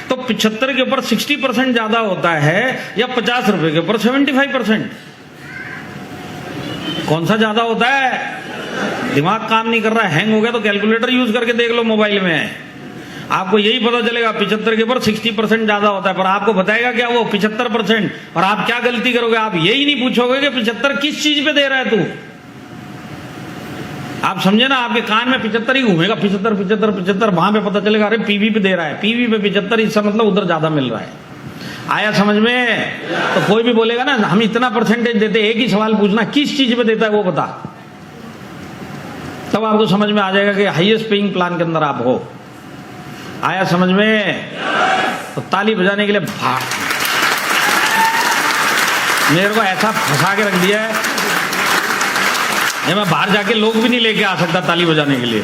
तो 75 के ऊपर 60% ज्यादा होता है या 50 रुपए के ऊपर 75%? कौन सा ज्यादा होता है? दिमाग काम नहीं कर रहा है, हैंग हो गया तो कैलकुलेटर यूज करके देख लो मोबाइल में, आपको यही पता चलेगा 75 के ऊपर 60% ज्यादा होता है। पर आपको बताएगा क्या वो 75%? और आप क्या गलती करोगे, आप यही नहीं पूछोगे कि 75 किस चीज पे दे रहा है तू। आप समझे ना, आपके कान में 75 ही घूमेगा, 75 75 75, वहां पे पता चलेगा अरे पीवी पे दे रहा है, पीवी पे 75, इसका मतलब उधर ज्यादा मिल रहा है। आया समझ में? तो कोई भी बोलेगा ना हम इतना परसेंटेज देते, एक ही सवाल पूछना किस चीज पे देता है वो बता, तब आपको समझ में आ जाएगा कि हाईएस्ट पेइंग प्लान के अंदर आप हो। आया समझ में? तो ताली बजाने के लिए भाग, मेरे को ऐसा फंसा के रख दिया है, मैं बाहर जाके लोग भी नहीं लेके आ सकता ताली बजाने के लिए।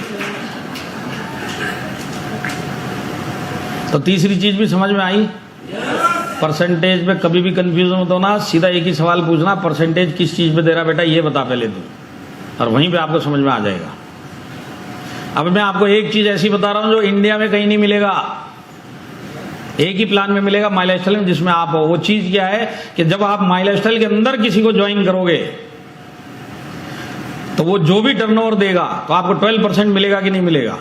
तो तीसरी चीज भी समझ में आई? परसेंटेज पे कभी भी कंफ्यूजन मत होना, सीधा एक ही सवाल पूछना, परसेंटेज किस चीज पे दे रहा बेटा ये बता पहले तू, और वहीं पे आपको समझ में आ जाएगा। अब मैं आपको एक चीज ऐसी बता रहा हूं जो इंडिया में कहीं नहीं मिलेगा, एक ही प्लान में मिलेगा, माई लाइफस्टाइल में, जिसमें आप हो। वो चीज क्या है कि जब आप माई लाइफस्टाइल के अंदर किसी को ज्वाइन करोगे तो वो जो भी टर्नओवर देगा तो आपको 12% मिलेगा कि नहीं मिलेगा।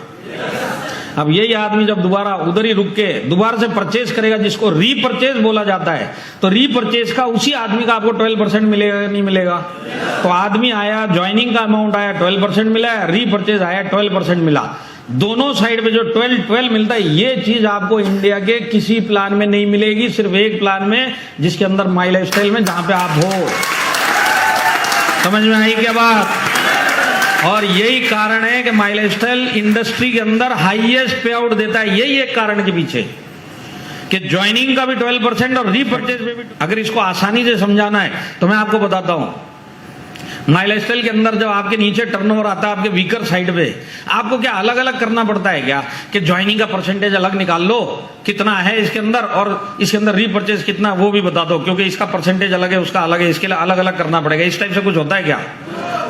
अब यही आदमी जब दोबारा उधर ही रुक के दोबारा से परचेज करेगा, जिसको रीपरचेज बोला जाता है, तो रीपरचेज का उसी आदमी का आपको 12% मिलेगा कि नहीं मिलेगा। तो आदमी आया, ज्वाइनिंग का अमाउंट आया 12% मिला है, रीपरचेज आया 12% मिला, दोनों साइड पे जो 12 मिलता है, ये चीज आपको इंडिया के किसी प्लान में नहीं मिलेगी, सिर्फ एक प्लान में, जिसके अंदर माई लाइफस्टाइल में, जहां पे आप हो। समझ में आई क्या बात। और यही कारण है कि माई लाइफस्टाइल इंडस्ट्री के अंदर हाईएस्ट पे आउट देता है, यही एक कारण के पीछे कि ज्वाइनिंग का भी 12% और रीपरचेज में भी। अगर इसको आसानी से समझाना है तो मैं आपको बताता हूं, माई लाइफस्टाइल के अंदर जब आपके नीचे टर्नओवर आता है आपके वीकर साइड पे, आपको क्या अलग अलग करना पड़ता है क्या कि ज्वाइनिंग का परसेंटेज अलग निकाल लो कितना है इसके अंदर, और इसके अंदर रीपरचेज कितना वो भी बता दो, क्योंकि इसका परसेंटेज अलग है उसका अलग है, इसके लिए अलग अलग करना पड़ेगा। इस टाइप से कुछ होता है क्या।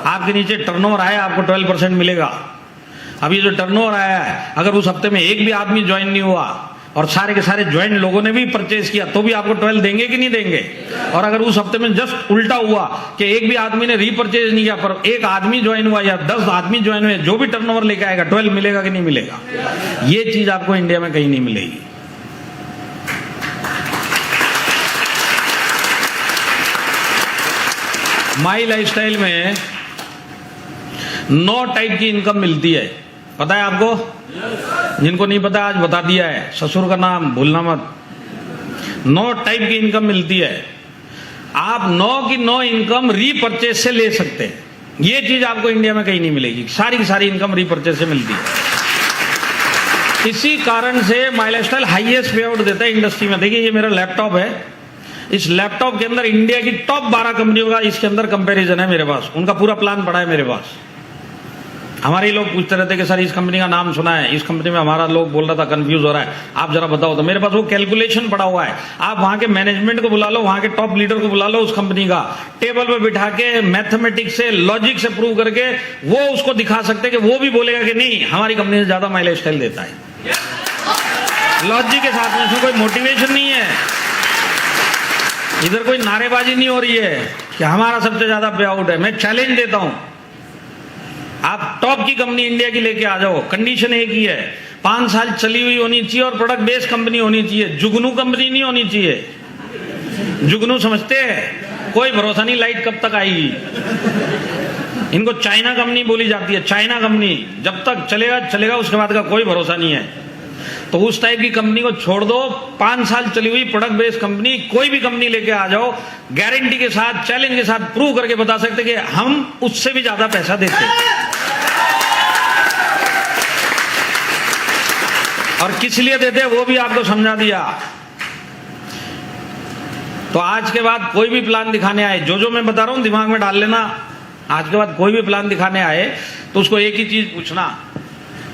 आपके नीचे टर्नओवर आया आपको 12% मिलेगा। अब ये जो टर्नओवर आया है, अगर उस हफ्ते में एक भी आदमी ज्वाइन नहीं हुआ और सारे के सारे ज्वाइन लोगों ने भी परचेज किया तो भी आपको 12 देंगे कि नहीं देंगे। और अगर उस हफ्ते में जस्ट उल्टा हुआ कि एक भी आदमी ने रीपरचेज नहीं किया पर एक आदमी ज्वाइन हुआ या 10 आदमी ज्वाइन हुए, जो भी टर्नओवर लेके आएगा 12 मिलेगा कि नहीं मिलेगा। ये चीज आपको इंडिया में कहीं नहीं मिलेगी। माई लाइफस्टाइल में 9 टाइप की इनकम मिलती है, पता है आपको। जिनको नहीं पता आज बता दिया है, ससुर का नाम भूलना मत। 9 टाइप की इनकम मिलती है, आप 9 की 9 इनकम रीपरचेज से ले सकते हैं। ये चीज आपको इंडिया में कहीं नहीं मिलेगी, सारी की सारी इनकम रीपरचेज से मिलती है। इसी कारण से माई लाइफस्टाइल हाईएस्ट पे आउट देता है इंडस्ट्री में। देखिए ये मेरा लैपटॉप है, इस लैपटॉप के अंदर इंडिया की टॉप 12 कंपनियों का इसके अंदर कंपैरिजन है मेरे पास, उनका पूरा प्लान पड़ा है मेरे पास। हमारे लोग पूछते रहते कि सर इस कंपनी का नाम सुना है, इस कंपनी में हमारा लोग बोल रहा था कंफ्यूज हो रहा है, आप जरा बताओ। तो मेरे पास वो कैलकुलेशन पड़ा हुआ है, आप वहां के मैनेजमेंट को बुला लो, वहां के टॉप लीडर को बुला लो, उस कंपनी का टेबल पे बिठा के मैथमेटिक्स से लॉजिक से प्रूव करके वो उसको दिखा सकते कि वो भी बोलेगा कि नहीं हमारी कंपनी से ज्यादा माई लाइफस्टाइल देता है। लॉजिक के साथ में, इसमें कोई मोटिवेशन नहीं है, इधर कोई नारेबाजी नहीं हो रही है कि हमारा सबसे ज्यादा पे आउट है। मैं चैलेंज देता हूं, आप टॉप की कंपनी इंडिया की लेके आ जाओ, कंडीशन एक ही है, 5 साल चली हुई होनी चाहिए और प्रोडक्ट बेस्ड कंपनी होनी चाहिए, जुगनू कंपनी नहीं होनी चाहिए। जुगनू समझते हैं, कोई भरोसा नहीं लाइट कब तक आएगी। इनको चाइना कंपनी बोली जाती है, चाइना कंपनी जब तक चलेगा चलेगा, उसके बाद का कोई भरोसा नहीं है। तो उस टाइप की कंपनी को छोड़ दो, 5 साल चली हुई प्रोडक्ट बेस्ड कंपनी, कोई भी कंपनी लेके आ जाओ, गारंटी के साथ चैलेंज के साथ प्रूव करके बता सकते कि हम उससे भी ज्यादा पैसा देते हैं। और किस लिए देते हैं वो भी आपको समझा दिया। तो आज के बाद कोई भी प्लान दिखाने आए, जो मैं बता रहा हूं दिमाग में डाल लेना, आज के बाद कोई भी प्लान दिखाने आए तो उसको एक ही चीज पूछना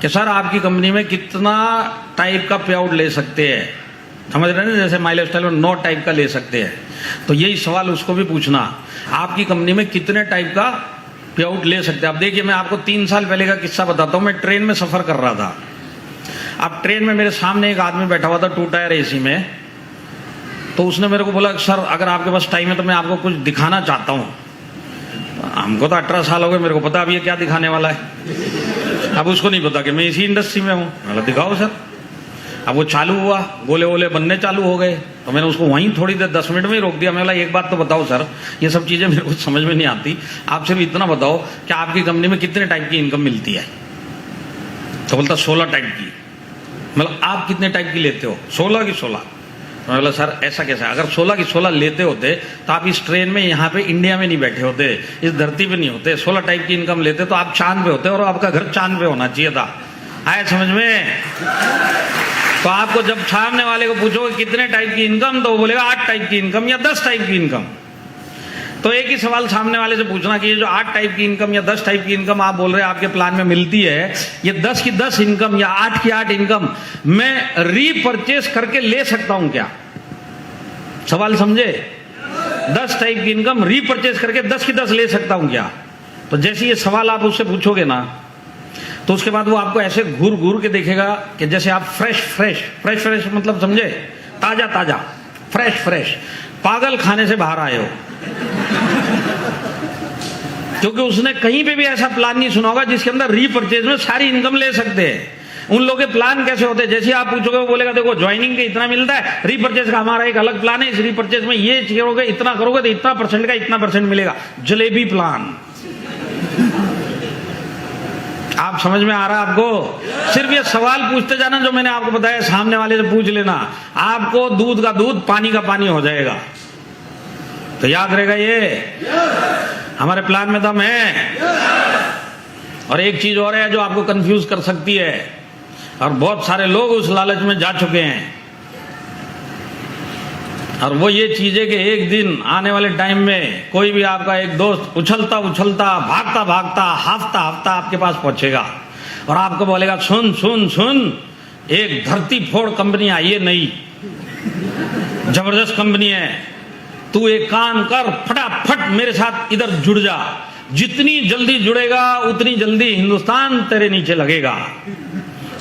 कि सर आपकी कंपनी में कितना टाइप का पे आउट ले सकते हैं। समझ रहे हैं, जैसे माई लाइफस्टाइल में 9 टाइप का ले सकते हैं, तो यही सवाल उसको भी पूछना, आपकी कंपनी में कितने टाइप का पे आउट ले सकते हैं। अब देखिए मैं आपको 3 साल पहले का किस्सा बताता हूं। मैं ट्रेन में सफर कर रहा था, अब ट्रेन में मेरे सामने एक आदमी बैठा हुआ था 2 टायर एसी में, तो उसने मेरे को बोला सर अगर आपके पास टाइम है तो मैं आपको कुछ दिखाना चाहता हूं। हमको तो 18 साल हो गए, मेरे को पता अभी ये क्या दिखाने वाला है। अब उसको नहीं पता कि मैं इसी इंडस्ट्री में हूं। मैंने दिखाओ सर। अब वो चालू हुआ, गोले वोले बनने चालू हो गए, तो मैंने उसको वहीं थोड़ी देर 10 मिनट में ही रोक दिया। मैं बोला एक बात तो बताओ सर, ये सब चीजें मेरे को समझ में नहीं आती, आप सिर्फ इतना बताओ कि आपकी कंपनी में कितने टाइप की इनकम मिलती है। तो बोलता 16 टाइप की। मतलब आप कितने टाइप की लेते हो? 16 की 16। मैं बोला सर ऐसा कैसा, अगर 16 की 16 लेते होते तो आप इस ट्रेन में यहाँ पे इंडिया में नहीं बैठे होते, इस धरती पे नहीं होते। 16 टाइप की इनकम लेते तो आप चांद पे होते और आपका घर चांद पे होना चाहिए था। आया समझ में? तो आपको जब सामने वाले को पूछोगे कितने टाइप की इनकम, तो वो बोलेगा 8 टाइप की इनकम या 10 टाइप की इनकम। तो एक ही सवाल सामने वाले से पूछना कि ये जो 8 टाइप की इनकम या 10 टाइप की इनकम आप बोल रहे हैं आपके प्लान में मिलती है, ये 10 की 10 इनकम या 8 की 8 इनकम मैं रीपरचेस करके ले सकता हूं क्या? सवाल समझे? 10 टाइप की इनकम रीपरचेज करके 10 की 10 ले सकता हूं क्या? तो जैसे ये सवाल आप उससे पूछोगे ना, तो उसके बाद वो आपको ऐसे घूर घूर के देखेगा कि जैसे आप फ्रेश मतलब समझे, ताजा ताजा, फ्रेश पागल खाने से बाहर आए हो। क्योंकि उसने कहीं पे भी ऐसा प्लान नहीं सुना होगा जिसके अंदर रीपरचेज में सारी इनकम ले सकते हैं। उन लोगों के प्लान कैसे होते हैं? जैसे आप पूछोगे वो बोलेगा देखो ज्वाइनिंग के इतना मिलता है, रीपरचेज का हमारा एक अलग प्लान है, इस रीपरचेज में ये करोगे, इतना करोगे तो इतना परसेंट का इतना परसेंट मिलेगा। जलेबी प्लान। आप समझ में आ रहा है आपको? सिर्फ ये सवाल पूछते जाना जो मैंने आपको बताया, सामने वाले से पूछ लेना, आपको दूध का दूध पानी का पानी हो जाएगा। तो याद रहेगा ये हमारे प्लान में दम है। और एक चीज और है जो आपको कंफ्यूज कर सकती है, और बहुत सारे लोग उस लालच में जा चुके हैं, और वो ये चीज है कि एक दिन आने वाले टाइम में कोई भी आपका एक दोस्त उछलता उछलता, भागता भागता, हाफता हाफता आपके पास पहुंचेगा और आपको बोलेगा सुन सुन सुन, एक धरती फोड़ कंपनी आई है नई, जबरदस्त कंपनी है, तू एक काम कर, फटाफट मेरे साथ इधर जुड़ जा, जितनी जल्दी जुड़ेगा उतनी जल्दी हिंदुस्तान तेरे नीचे लगेगा,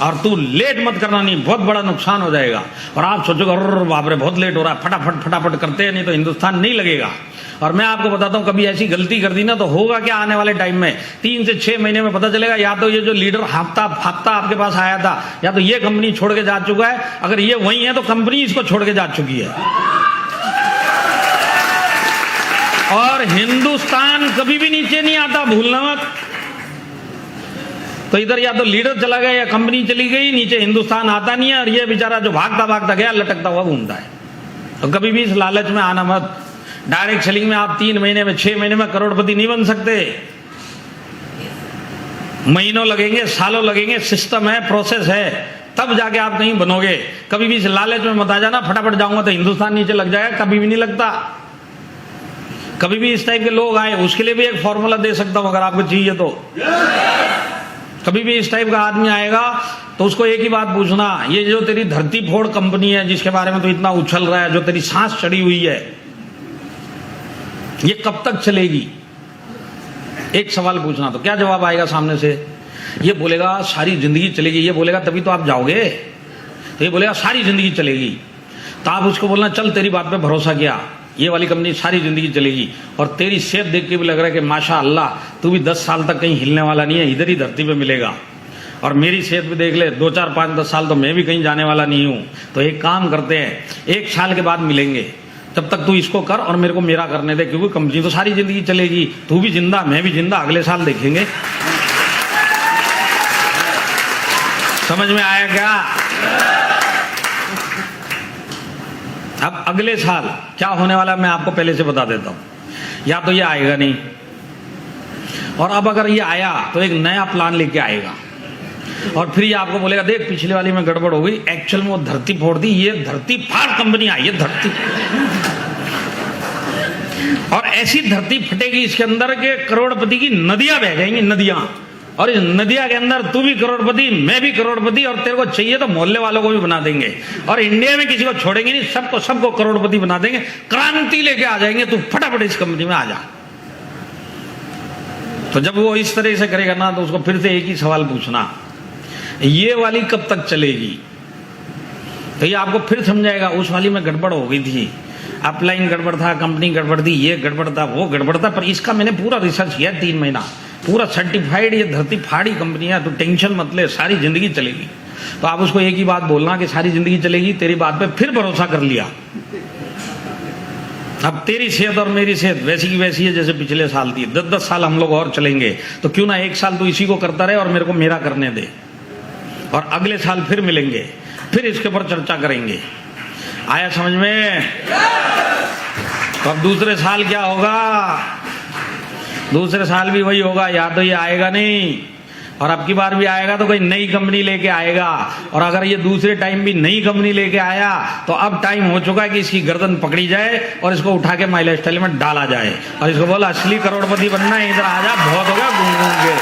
और तू लेट मत करना, नहीं बहुत बड़ा नुकसान हो जाएगा। और आप सोचोगे अरे बाप रे बहुत लेट हो रहा है, फटाफट करते हैं, नहीं तो हिंदुस्तान नहीं लगेगा। और मैं आपको बताता हूं, कभी ऐसी गलती कर दी ना तो होगा क्या आने वाले टाइम में, 3 से 6 महीने में पता चलेगा या तो ये जो लीडर हाफता आपके पास आया था, या तो ये कंपनी छोड़ के जा चुका है। अगर ये वही है तो कंपनी इसको छोड़ के जा चुकी है। और हिंदुस्तान कभी भी नीचे नहीं आता, भूलना मत। तो इधर या तो लीडर चला गया या कंपनी चली गई, नीचे हिंदुस्तान आता नहीं है, और ये बेचारा जो भागता भागता गया लटकता हुआ घूमता है। तो कभी भी इस लालच में आना मत। डायरेक्ट सेलिंग में आप 3 महीने में, 6 महीने में करोड़पति नहीं बन सकते, महीनों लगेंगे, सालों लगेंगे, सिस्टम है, प्रोसेस है, तब जाके आप कहीं बनोगे। कभी भी इस लालच में मत आ जाना, फटाफट जाऊंगा तो हिंदुस्तान नीचे लग जाएगा, कभी भी नहीं लगता। कभी भी इस टाइप के लोग आए, उसके लिए भी एक फॉर्मूला दे सकता हूं अगर आपको चाहिए तो। कभी भी इस टाइप का आदमी आएगा तो उसको एक ही बात पूछना, ये जो तेरी धरती फोड़ कंपनी है जिसके बारे में तो इतना उछल रहा है, जो तेरी सांस चढ़ी हुई है, ये कब तक चलेगी? एक सवाल पूछना। तो क्या जवाब आएगा सामने से? ये बोलेगा सारी जिंदगी चलेगी। ये बोलेगा तभी तो आप जाओगे। तो ये बोलेगा सारी जिंदगी चलेगी। तो आप उसको बोलना चल तेरी बात पे भरोसा किया, ये वाली कंपनी सारी जिंदगी चलेगी, और तेरी सेहत देख के भी लग रहा है कि माशा अल्लाह तू भी 10 साल तक कहीं हिलने वाला नहीं है, इधर ही धरती पे मिलेगा, और मेरी सेहत भी देख ले 2, 4, 5, 10 साल तो मैं भी कहीं जाने वाला नहीं हूं। तो एक काम करते हैं, 1 साल के बाद मिलेंगे, तब तक तू इसको कर और मेरे को मेरा करने दे, क्योंकि कंपनी तो सारी जिंदगी चलेगी, तू भी जिंदा मैं भी जिंदा, अगले साल देखेंगे। समझ में आया क्या? अब अगले साल क्या होने वाला मैं आपको पहले से बता देता हूं। या तो ये आएगा नहीं, और अब अगर ये आया तो एक नया प्लान लेके आएगा, और फिर ये आपको बोलेगा देख पिछले वाली में गड़बड़ हो गई, एक्चुअल में वो धरती फोड़ दी, ये धरती फाड़ कंपनी आई है, धरती। और ऐसी धरती फटेगी इसके अंदर के करोड़पति की नदियां बह जाएंगी, नदियां, और इस नदिया के अंदर तू भी करोड़पति, मैं भी करोड़पति, और तेरे को चाहिए तो मोहल्ले वालों को भी बना देंगे, और इंडिया में किसी को छोड़ेंगे नहीं, सबको करोड़पति बना देंगे, क्रांति लेके आ जाएंगे, तू फटाफट इस कंपनी में आ जा। तो जब वो इस तरह से करेगा ना, तो उसको फिर से एक ही सवाल पूछना, ये वाली कब तक चलेगी? तो ये आपको फिर समझाएगा उस वाली में गड़बड़ हो गई थी, अपलाइन गड़बड़ था, कंपनी गड़बड़ थी, ये गड़बड़ था, वो गड़बड़ था, पर इसका मैंने पूरा रिसर्च किया 3 महीना, पूरा सर्टिफाइड ये धरती फाड़ी कंपनी है, तो टेंशन मत ले, सारी जिंदगी चलेगी। तो आप उसको एक ही बात बोलना कि सारी जिंदगी चलेगी, तेरी बात पे फिर भरोसा कर लिया। अब तेरी सेहत और मेरी सेहत वैसी की वैसी है जैसे पिछले साल थी, 10-10 साल हम लोग और चलेंगे, तो क्यों ना 1 साल तू इसी को करता रहे और मेरे को मेरा करने दे, और अगले साल फिर मिलेंगे, फिर इसके ऊपर चर्चा करेंगे। आया समझ में? तो अब दूसरे साल क्या होगा? दूसरे साल भी वही होगा, या तो ये आएगा नहीं, और अब की बार भी आएगा तो कोई नई कंपनी लेके आएगा, और अगर ये दूसरे टाइम भी नई कंपनी लेके आया तो अब टाइम हो चुका है कि इसकी गर्दन पकड़ी जाए और इसको उठा के माइल स्टाइल में डाला जाए, और इसको बोला असली करोड़पति बनना है, इधर आ जा, बहुत हो गया घूम घूम के।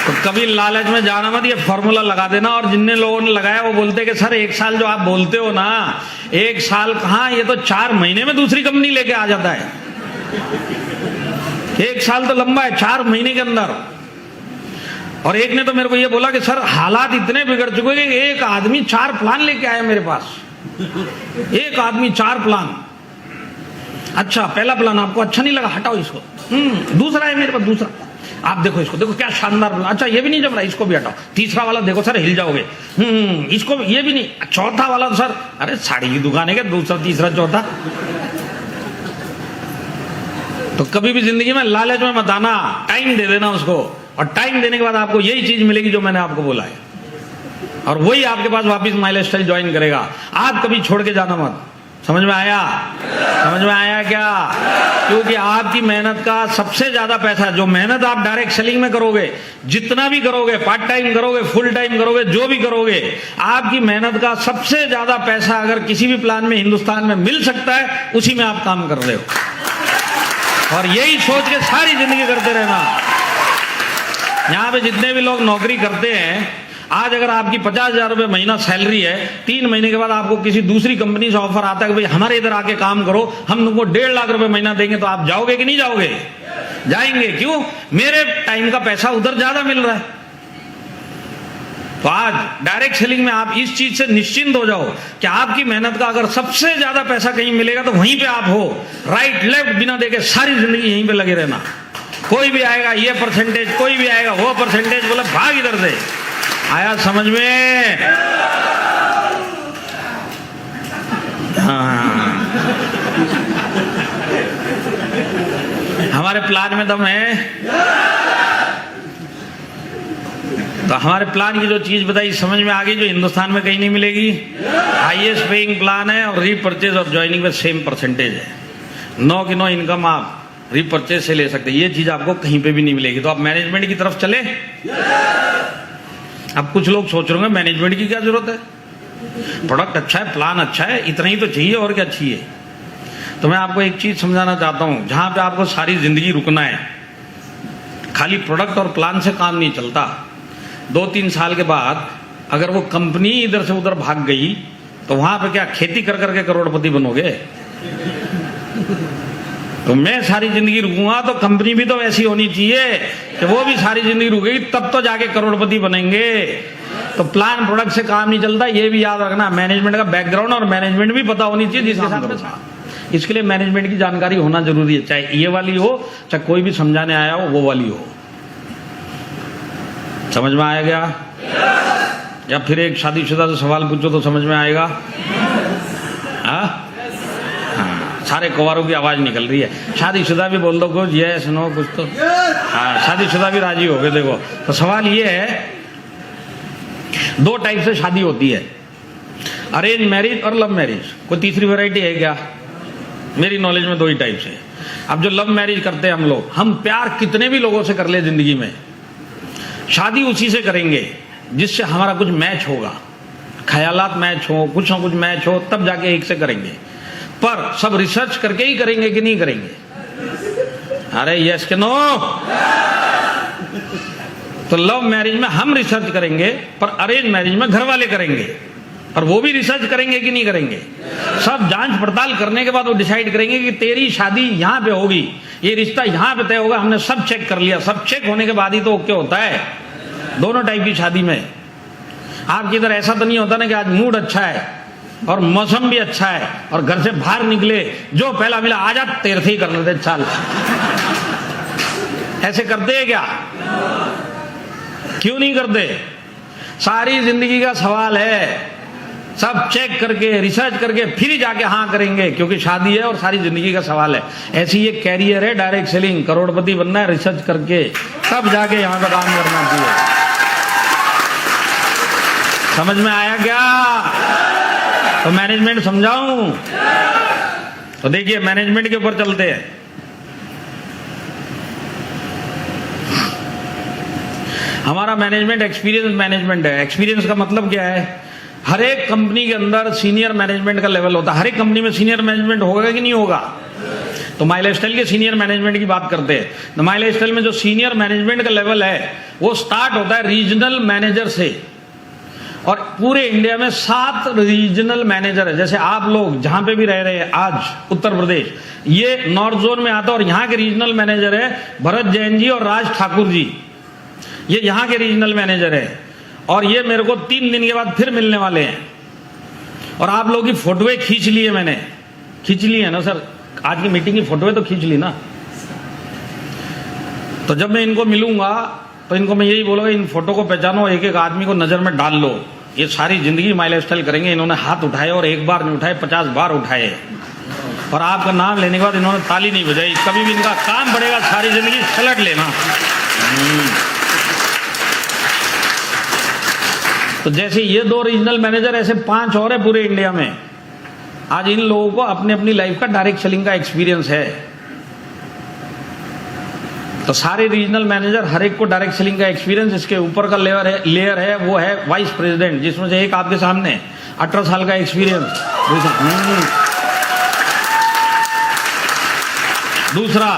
तो कभी लालच में जाना मत, ये फॉर्मूला लगा देना। और जिनने लोगों ने लगाया वो बोलते कि सर 1 साल जो आप बोलते हो ना, 1 साल कहाँ, ये तो 4 महीने में दूसरी कंपनी लेके आ जाता है। 1 साल तो लंबा है, 4 महीने के अंदर। और एक ने तो मेरे को ये बोला कि सर हालात इतने बिगड़ चुके कि एक आदमी 4 प्लान लेके आया मेरे पास। एक आदमी 4 प्लान। अच्छा, पहला प्लान आपको अच्छा नहीं लगा, हटाओ इसको। दूसरा है मेरे पास, दूसरा आप देखो, इसको देखो क्या शानदार प्लान। अच्छा ये भी नहीं जम रहा, इसको भी हटाओ। तीसरा वाला देखो सर, हिल जाओगे। इसको ये भी नहीं। चौथा वाला तो सर, अरे साड़ी की दुकान है क्या, दूसरा तीसरा चौथा। तो कभी भी जिंदगी में लालच में मत आना, टाइम दे देना उसको। और टाइम देने के बाद आपको यही चीज मिलेगी जो मैंने आपको बोला है, और वही आपके पास वापस माई लाइफस्टाइल ज्वाइन करेगा। आप कभी छोड़ के जाना मत। समझ में आया? समझ में आया क्या? क्योंकि आपकी मेहनत का सबसे ज्यादा पैसा, जो मेहनत आप डायरेक्ट सेलिंग में करोगे, जितना भी करोगे, पार्ट टाइम करोगे, फुल टाइम करोगे, जो भी करोगे, आपकी मेहनत का सबसे ज्यादा पैसा अगर किसी भी प्लान में हिंदुस्तान में मिल सकता है, उसी में आप काम कर रहे हो। और यही सोच के सारी जिंदगी करते रहना। यहां पे जितने भी लोग नौकरी करते हैं, आज अगर आपकी 50,000 रुपये महीना सैलरी है, 3 महीने के बाद आपको किसी दूसरी कंपनी से ऑफर आता है कि भाई हमारे इधर आके काम करो, हम तुमको 1.5 लाख रुपए महीना देंगे, तो आप जाओगे कि नहीं जाओगे? जाएंगे। क्यों? मेरे टाइम का पैसा उधर ज्यादा मिल रहा है। तो आज डायरेक्ट सेलिंग में आप इस चीज से निश्चिंत हो जाओ कि आपकी मेहनत का अगर सबसे ज्यादा पैसा कहीं मिलेगा तो वहीं पे आप हो। राइट लेफ्ट बिना देखे सारी जिंदगी यहीं पे लगे रहना। कोई भी आएगा ये परसेंटेज, कोई भी आएगा वो परसेंटेज, बोला भाग इधर से। आया समझ में? हाँ, हमारे प्लान में दम है। तो हमारे प्लान की जो चीज बताई समझ में आ गई, जो हिंदुस्तान में कहीं नहीं मिलेगी। हाईएस्ट पेइंग प्लान है और रीपरचेज और ज्वाइनिंग में सेम परसेंटेज है। 9 की 9 इनकम आप रीपरचेज से ले सकते हैं। ये चीज आपको कहीं पे भी नहीं मिलेगी। तो आप मैनेजमेंट की तरफ चले। अब कुछ लोग सोच रहे होंगे मैनेजमेंट की क्या जरूरत है, प्रोडक्ट अच्छा है, प्लान अच्छा है, इतना ही तो चाहिए, और क्या चाहिए। तो मैं आपको एक चीज समझाना चाहता हूं, जहां पे आपको सारी जिंदगी रुकना है, खाली प्रोडक्ट और प्लान से काम नहीं चलता। 2-3 साल के बाद अगर वो कंपनी इधर से उधर भाग गई तो वहां पे क्या खेती कर करके करोड़पति बनोगे? तो मैं सारी जिंदगी रुकूंगा तो कंपनी भी तो वैसी होनी चाहिए कि वो भी सारी जिंदगी रुकेगी, तब तो जाके करोड़पति बनेंगे। तो प्लान प्रोडक्ट से काम नहीं चलता, ये भी याद रखना। मैनेजमेंट का बैकग्राउंड और मैनेजमेंट भी पता होनी चाहिए जिसके साथ। इसके लिए मैनेजमेंट की जानकारी होना जरूरी है, चाहे ये वाली हो, चाहे कोई भी समझाने आया हो वो वाली हो। समझ में आया क्या? या फिर एक शादीशुदा से सवाल पूछो तो समझ में आएगा? हाँ, सारे कुंवारों की आवाज निकल रही है। शादीशुदा भी बोल दो कुछ, यस नो कुछ तो। हाँ, शादीशुदा भी राजी हो गए। देखो, तो सवाल ये है, 2 टाइप से शादी होती है, अरेंज मैरिज और लव मैरिज। कोई तीसरी वैरायटी है क्या? मेरी नॉलेज में 2 ही टाइप से। अब जो लव मैरिज करते हैं हम लोग, हम प्यार कितने भी लोगों से कर ले जिंदगी में, शादी उसी से करेंगे जिससे हमारा कुछ मैच होगा, ख्यालात मैच हो, कुछ ना कुछ मैच हो, तब जाके एक से करेंगे। पर सब रिसर्च करके ही करेंगे कि नहीं करेंगे? अरे यस के नो? तो लव मैरिज में हम रिसर्च करेंगे, पर अरेंज मैरिज में घर वाले करेंगे। और वो भी रिसर्च करेंगे कि नहीं करेंगे? सब जांच पड़ताल करने के बाद वो डिसाइड करेंगे कि तेरी शादी यहां पे होगी, ये रिश्ता यहां पे तय होगा। हमने सब चेक कर लिया। सब चेक होने के बाद ही तो ओके होता है। दोनों टाइप की शादी में आपकी इधर ऐसा तो नहीं होता ना कि आज मूड अच्छा है और मौसम भी अच्छा है और घर से बाहर निकले, जो पहला मिला आजा तीर्थ ही कर लेते चाल। ऐसे करते हैं क्या? क्यों नहीं करते? सारी जिंदगी का सवाल है। सब चेक करके रिसर्च करके फिर ही जाके हाँ करेंगे, क्योंकि शादी है और सारी जिंदगी का सवाल है। ऐसी ये कैरियर है, डायरेक्ट सेलिंग, करोड़पति बनना है, रिसर्च करके तब जाके यहां का काम करना चाहिए। समझ में आया क्या? तो मैनेजमेंट समझाऊं? तो देखिए, मैनेजमेंट के ऊपर चलते हैं। हमारा मैनेजमेंट एक्सपीरियंस मैनेजमेंट है। एक्सपीरियंस का मतलब क्या है? हर एक कंपनी के अंदर सीनियर मैनेजमेंट का लेवल होता है। हर एक कंपनी में सीनियर मैनेजमेंट होगा कि नहीं होगा? तो माई लाइफस्टाइल के सीनियर मैनेजमेंट की बात करते हैं। तो माई लाइफस्टाइल में जो सीनियर मैनेजमेंट का लेवल है वो स्टार्ट होता है रीजनल मैनेजर से, और पूरे इंडिया में 7 रीजनल मैनेजर है। जैसे आप लोग जहां पे भी रह रहे हैं आज उत्तर प्रदेश, ये नॉर्थ जोन में आता है, और यहाँ के रीजनल मैनेजर है भरत जैन जी और राज ठाकुर जी, ये यहाँ के रीजनल मैनेजर है। और ये मेरे को 3 दिन के बाद फिर मिलने वाले हैं, और आप लोगों की फोटोएं खींच ली है मैंने, खींच ली है ना सर, आज की मीटिंग की फोटोएं तो खींच ली ना। तो जब मैं इनको मिलूंगा तो इनको मैं यही बोलूंगा, इन फोटो को पहचानो, एक एक आदमी को नजर में डाल लो। ये सारी जिंदगी माई लाइफस्टाइल करेंगे। इन्होंने हाथ उठाए और एक बार नहीं उठाए, 50 बार उठाए, और आपका नाम लेने के बाद इन्होंने ताली नहीं बजाई। कभी भी इनका काम बढ़ेगा, सारी जिंदगी सलट लेना। तो जैसे ये 2 रीजनल मैनेजर, ऐसे 5 और है पूरे इंडिया में। आज इन लोगों को अपने अपनी लाइफ का डायरेक्ट सेलिंग का एक्सपीरियंस है। तो सारे रीजनल मैनेजर, हर एक को डायरेक्ट सेलिंग का एक्सपीरियंस। इसके ऊपर का लेयर है वो है वाइस प्रेसिडेंट, जिसमें से एक आपके सामने 18 साल का एक्सपीरियंस। दूसरा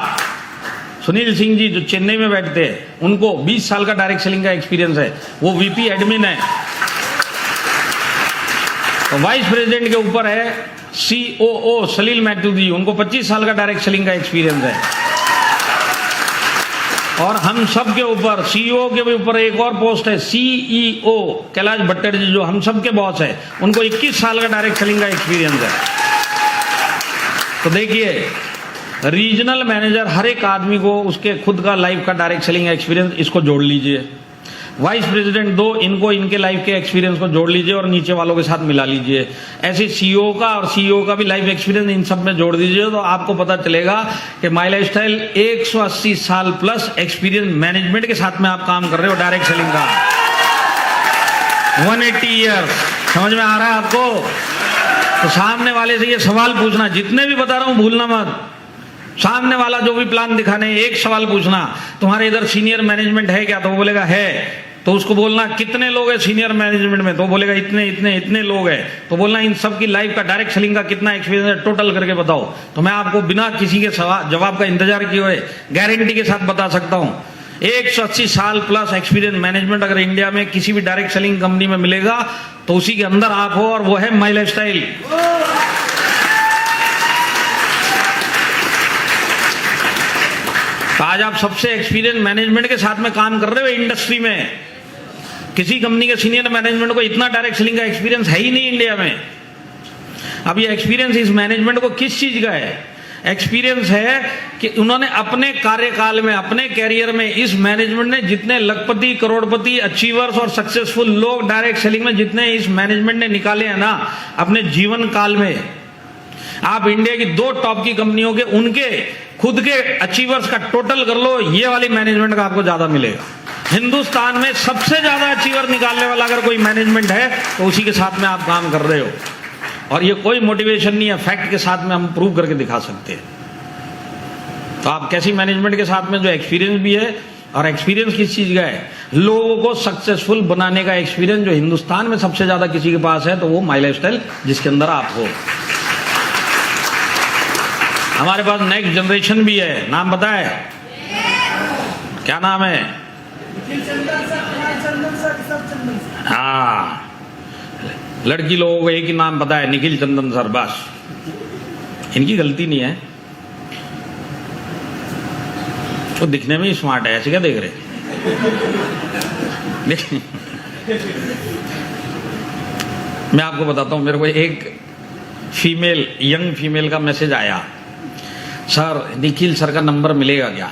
सुनील सिंह जी जो चेन्नई में बैठते हैं, उनको 20 साल का डायरेक्ट सेलिंग का एक्सपीरियंस है, वो वीपी एडमिन है। तो वाइस प्रेसिडेंट के ऊपर है सीओओ सलील मैथ्यू जी, उनको 25 साल का डायरेक्ट सेलिंग का एक्सपीरियंस है। और हम सब के ऊपर, सीईओ के भी ऊपर एक और पोस्ट है सीईओ कैलाश भट्टर जी, जो हम सब के बॉस है, उनको 21 साल का डायरेक्ट सेलिंग का एक्सपीरियंस है। तो देखिए, रीजनल मैनेजर हर एक आदमी को उसके खुद का लाइफ का डायरेक्ट सेलिंग एक्सपीरियंस, इसको जोड़ लीजिए। वाइस प्रेसिडेंट 2, इनको इनके लाइफ के एक्सपीरियंस को जोड़ लीजिए और नीचे वालों के साथ मिला लीजिए। ऐसे सीईओ का और सीईओ का भी लाइफ एक्सपीरियंस इन सब में जोड़ दीजिए, तो आपको पता चलेगा कि माई लाइफस्टाइल 180 साल प्लस एक्सपीरियंस मैनेजमेंट के साथ में आप काम कर रहे हो डायरेक्ट सेलिंग का। 180 ईयर्स, समझ में आ रहा है आपको? तो सामने वाले से ये सवाल पूछना, जितने भी बता रहा हूं भूलना मत। सामने वाला जो भी प्लान दिखाने, एक सवाल पूछना, तुम्हारे इधर सीनियर मैनेजमेंट है क्या? तो वो बोलेगा है। तो उसको बोलना कितने लोग हैं सीनियर मैनेजमेंट में? तो बोलेगा इतने इतने इतने लोग हैं। तो बोलना इन सब की लाइफ का डायरेक्ट सेलिंग का कितना एक्सपीरियंस है, टोटल करके बताओ। तो मैं आपको बिना किसी के जवाब का इंतजार किए हुए गारंटी के साथ बता सकता हूं, 180 साल प्लस एक्सपीरियंस मैनेजमेंट अगर इंडिया में किसी भी डायरेक्ट सेलिंग कंपनी में मिलेगा तो उसी के अंदर आप हो, और वो है माई लाइफस्टाइल। तो आज आप सबसे एक्सपीरियंस मैनेजमेंट के साथ में काम कर रहे हो इंडस्ट्री में। किसी कंपनी के सीनियर मैनेजमेंट को इतना डायरेक्ट सेलिंग का एक्सपीरियंस है ही नहीं इंडिया में। अब ये एक्सपीरियंस इस मैनेजमेंट को किस चीज का है? एक्सपीरियंस है कि उन्होंने अपने कार्यकाल में, अपने कैरियर में, इस मैनेजमेंट ने जितने लखपति, करोड़पति, अचीवर्स और सक्सेसफुल लोग डायरेक्ट सेलिंग में जितने इस मैनेजमेंट ने निकाले हैं ना अपने जीवन काल में, आप इंडिया की 2 टॉप की कंपनियों के उनके खुद के अचीवर्स का टोटल कर लो, ये वाली मैनेजमेंट का आपको ज्यादा मिलेगा। हिंदुस्तान में सबसे ज्यादा अचीवर निकालने वाला अगर कोई मैनेजमेंट है तो उसी के साथ में आप काम कर रहे हो। और ये कोई मोटिवेशन नहीं है, फैक्ट के साथ में हम प्रूव करके दिखा सकते हैं। तो आप कैसी मैनेजमेंट के साथ में जो एक्सपीरियंस भी है, और एक्सपीरियंस किस चीज का है? लोगों को सक्सेसफुल बनाने का एक्सपीरियंस जो हिंदुस्तान में सबसे ज्यादा किसी के पास है तो वो माई लाइफस्टाइल, जिसके अंदर आप हो। हमारे पास नेक्स्ट जनरेशन भी है, नाम पता है? क्या नाम है? हाँ, लड़की लोगों को एक ही नाम पता है, निखिल चंदन सर, बस। इनकी गलती नहीं है, वो दिखने में ही स्मार्ट है, ऐसे क्या देख रहे? मैं आपको बताता हूं, मेरे को एक फीमेल, यंग फीमेल का मैसेज आया, सर निखिल सर का नंबर मिलेगा क्या?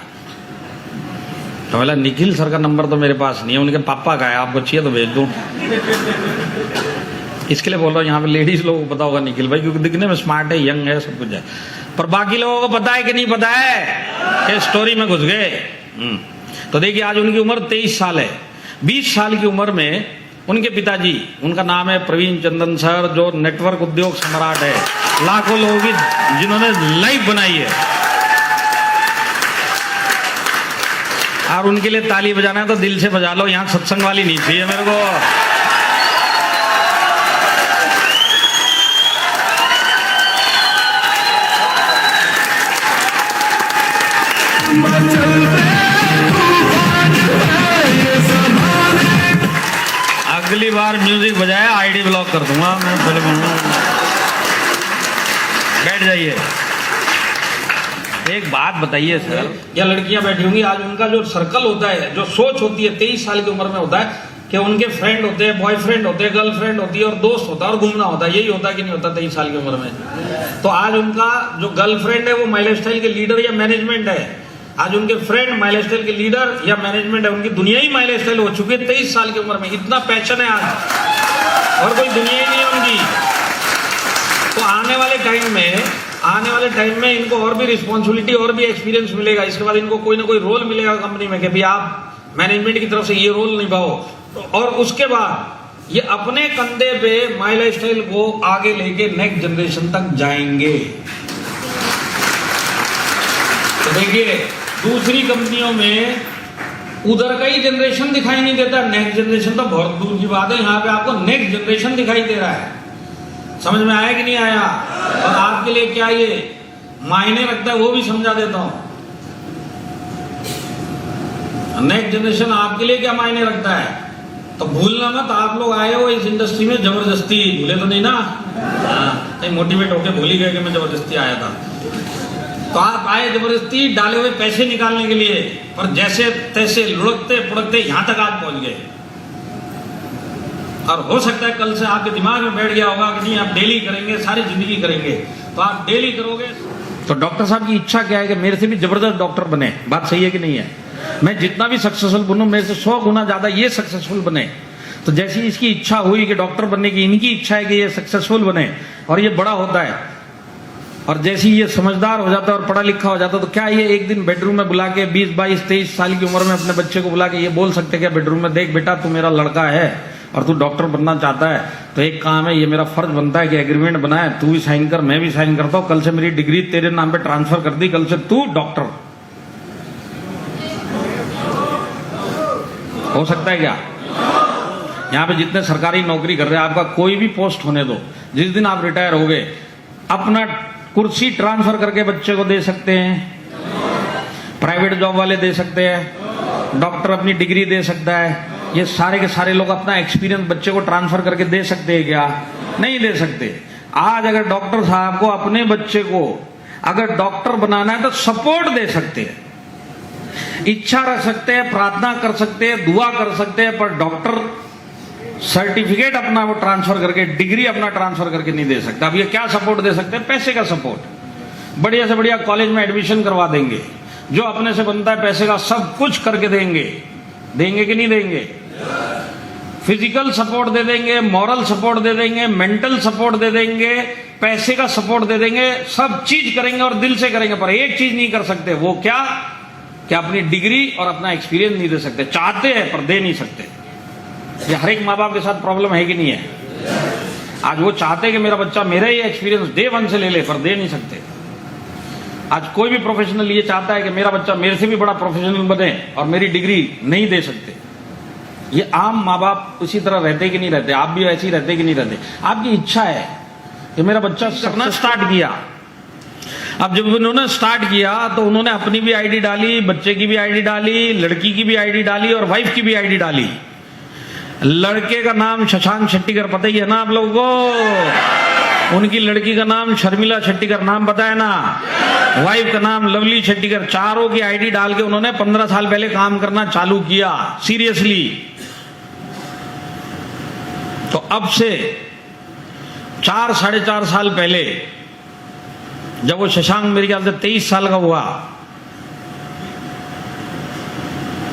तो बोला निखिल सर का नंबर तो मेरे पास नहीं है, उनके पापा का है, आपको चाहिए तो भेज दूं। इसके लिए बोल रहा हूँ, यहाँ पे लेडीज लोगों को पता होगा निखिल भाई, क्योंकि दिखने में स्मार्ट है, यंग है, सब कुछ है। पर बाकी लोगों को पता है कि नहीं पता है? ये स्टोरी में घुस गए। तो देखिए, आज उनकी उम्र 23 साल है। 20 साल की उम्र में उनके पिताजी, उनका नाम है प्रवीण चंदन सर, जो नेटवर्क उद्योग सम्राट है, लाखों लोगों की जिन्होंने लाइफ बनाई है। और उनके लिए ताली बजाना है तो दिल से बजा लो, यहाँ सत्संग वाली नहीं चाहिए मेरे को। अगली बार म्यूजिक बजाया आईडी ब्लॉक कर दूंगा मैं। बैठ जाइए। एक बात बताइए सर, या लड़कियां बैठी होंगी, आज उनका जो सर्कल होता है, जो सोच होती है 23 साल की उम्र में होता है कि उनके फ्रेंड होते हैं, बॉयफ्रेंड होते हैं, गर्लफ्रेंड होती है और दोस्त होता है और घूमना होता है। यही होता है कि नहीं होता 23 साल की उम्र में? तो आज उनका जो गर्लफ्रेंड है वो माई लाइफ स्टाइल के लीडर या मैनेजमेंट है, आज उनके फ्रेंड माई लाइफ स्टाइल के लीडर या मैनेजमेंट है, उनकी दुनिया ही माई लाइफ स्टाइल हो चुकी है 23 साल की उम्र में। इतना पैशन है आज और कोई दुनिया ही नहीं है उनकी। तो आने वाले टाइम में इनको और भी रिस्पॉन्सिबिलिटी और भी एक्सपीरियंस मिलेगा। इसके बाद इनको कोई ना कोई रोल मिलेगा कंपनी में कि भाई आप मैनेजमेंट की तरफ से ये रोल निभाओ, और उसके बाद ये अपने कंधे पे माई लाइफ स्टाइल को आगे लेके नेक्स्ट जनरेशन तक जाएंगे। तो देखिए दूसरी कंपनियों में उधर का ही जनरेशन दिखाई नहीं देता, नेक्स्ट जनरेशन तो बहुत दूर की बात है। यहाँ पे आपको नेक्स्ट जनरेशन दिखाई दे रहा है। समझ में आया कि नहीं आया? और आपके लिए क्या ये मायने रखता है वो भी समझा देता हूं। नेक्स्ट जनरेशन आपके लिए क्या मायने रखता है तो भूलना मत। आप लोग आए हो इस इंडस्ट्री में जबरदस्ती, भूले तो नहीं ना? कहीं मोटिवेट होके भूल ही गए कि मैं जबरदस्ती आया था। तो आप आए जबरदस्ती डाले हुए पैसे निकालने के लिए, पर जैसे तैसे लुढ़कते पुढ़कते यहां तक आप पहुंच गए। और हो सकता है कल से आपके दिमाग में बैठ गया होगा कि नहीं आप डेली करेंगे, सारी जिंदगी करेंगे। तो आप डेली करोगे तो डॉक्टर साहब की इच्छा क्या है कि मेरे से भी जबरदस्त डॉक्टर बने। बात सही है कि नहीं है? मैं जितना भी सक्सेसफुल बनूं मेरे से 100 गुना ज्यादा ये सक्सेसफुल बने। तो जैसी इसकी इच्छा हुई कि डॉक्टर बनने की, इनकी इच्छा है कि ये सक्सेसफुल बने और ये बड़ा होता है, और जैसे ये समझदार हो जाता है और पढ़ा लिखा हो जाता है, तो क्या ये एक दिन बेडरूम में बुला के 20, 22, 23 साल की उम्र में अपने बच्चे को बुला के ये बोल सकते क्या बेडरूम में, देख बेटा तू मेरा लड़का है और तू डॉक्टर बनना चाहता है, तो एक काम है, ये मेरा फर्ज बनता है कि एग्रीमेंट बनाए, तू भी साइन कर, मैं भी साइन करता हूं, कल से मेरी डिग्री तेरे नाम पे ट्रांसफर कर दी, कल से तू डॉक्टर। हो सकता है क्या? यहां पे जितने सरकारी नौकरी कर रहे हैं, आपका कोई भी पोस्ट होने दो, जिस दिन आप रिटायर हो गए अपना कुर्सी ट्रांसफर करके बच्चे को दे सकते हैं, प्राइवेट जॉब वाले दे सकते हैं, डॉक्टर अपनी डिग्री दे सकता है, ये सारे के सारे लोग अपना एक्सपीरियंस बच्चे को ट्रांसफर करके दे सकते हैं क्या? नहीं दे सकते। आज अगर डॉक्टर साहब को अपने बच्चे को अगर डॉक्टर बनाना है तो सपोर्ट दे सकते हैं, इच्छा रख सकते हैं, प्रार्थना कर सकते हैं, दुआ कर सकते हैं, पर डॉक्टर सर्टिफिकेट अपना वो ट्रांसफर करके, डिग्री अपना ट्रांसफर करके नहीं दे सकता। अब ये क्या सपोर्ट दे सकते हैं? पैसे का सपोर्ट। बढ़िया से बढ़िया कॉलेज में एडमिशन करवा देंगे, जो अपने से बनता है पैसे का सब कुछ करके देंगे। देंगे कि नहीं देंगे? फिजिकल सपोर्ट दे देंगे, मॉरल सपोर्ट दे देंगे, मेंटल सपोर्ट दे देंगे, पैसे का सपोर्ट दे देंगे, सब चीज करेंगे और दिल से करेंगे। पर एक चीज नहीं कर सकते, वो क्या? कि अपनी डिग्री और अपना एक्सपीरियंस नहीं दे सकते। चाहते हैं पर दे नहीं सकते। ये हर एक माँ बाप के साथ प्रॉब्लम है कि नहीं है? आज वो चाहते कि मेरा बच्चा मेरा ही एक्सपीरियंस डे 1 से ले ले, पर दे नहीं सकते। आज कोई भी प्रोफेशनल ये चाहता है कि मेरा बच्चा मेरे से भी बड़ा प्रोफेशनल बने और मेरी डिग्री नहीं दे सकते। ये आम माँ बाप उसी तरह रहते कि नहीं रहते? आप भी ऐसे ही रहते कि नहीं रहते? आपकी इच्छा है कि मेरा बच्चा करना स्टार्ट किया। अब जब उन्होंने स्टार्ट किया तो उन्होंने अपनी भी आईडी डाली, बच्चे की भी आईडी डाली, लड़की की भी आईडी डाली और वाइफ की भी आईडी डाली। लड़के का नाम शशांक शेट्टीकर पता ही है ना आप लोगों को? उनकी लड़की का नाम शर्मिला शेट्टीकर, नाम पता है ना? वाइफ का नाम लवली शेट्टीकर। चारों की आईडी डाल के उन्होंने 15 साल पहले काम करना चालू किया, सीरियसली। तो अब से 4 साढ़े 4 साल पहले जब वो शशांक मेरे ख्याल से 23 साल का हुआ,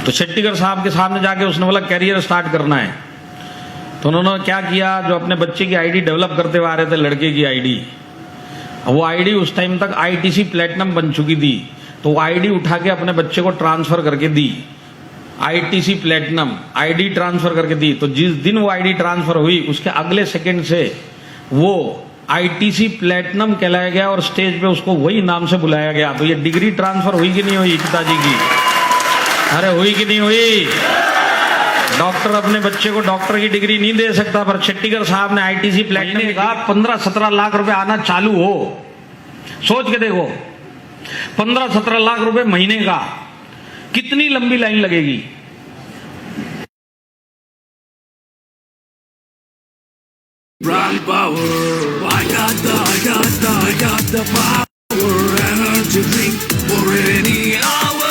तो शेट्टीकर साहब के सामने जाके उसने बोला कैरियर स्टार्ट करना है। तो उन्होंने क्या किया, जो अपने बच्चे की आईडी डेवलप करते हुए आ रहे थे, लड़के की आईडी, वो आईडी उस टाइम तक आईटीसी प्लेटिनम बन चुकी थी, तो वो आईडी उठा के अपने बच्चे को ट्रांसफर करके दी। आईटीसी प्लेटिनम आईडी ट्रांसफर करके दी। तो जिस दिन वो आईडी ट्रांसफर हुई उसके अगले सेकंड से वो आईटीसी प्लेटिनम कहलाया गया और स्टेज पे उसको वही नाम से बुलाया गया। तो ये डिग्री ट्रांसफर हुई कि नहीं हुई पिताजी की? अरे हुई कि नहीं हुई? डॉक्टर अपने बच्चे को डॉक्टर की डिग्री नहीं दे सकता, पर शेट्टीकर साहब ने आईटीसी प्लेटिनम का 15-17 लाख रुपए आना चालू हो। सोच के देखो, 15-17 लाख रुपए महीने का, कितनी लंबी लाइन लगेगी। Brand power, I got the power, energy drink for any hour.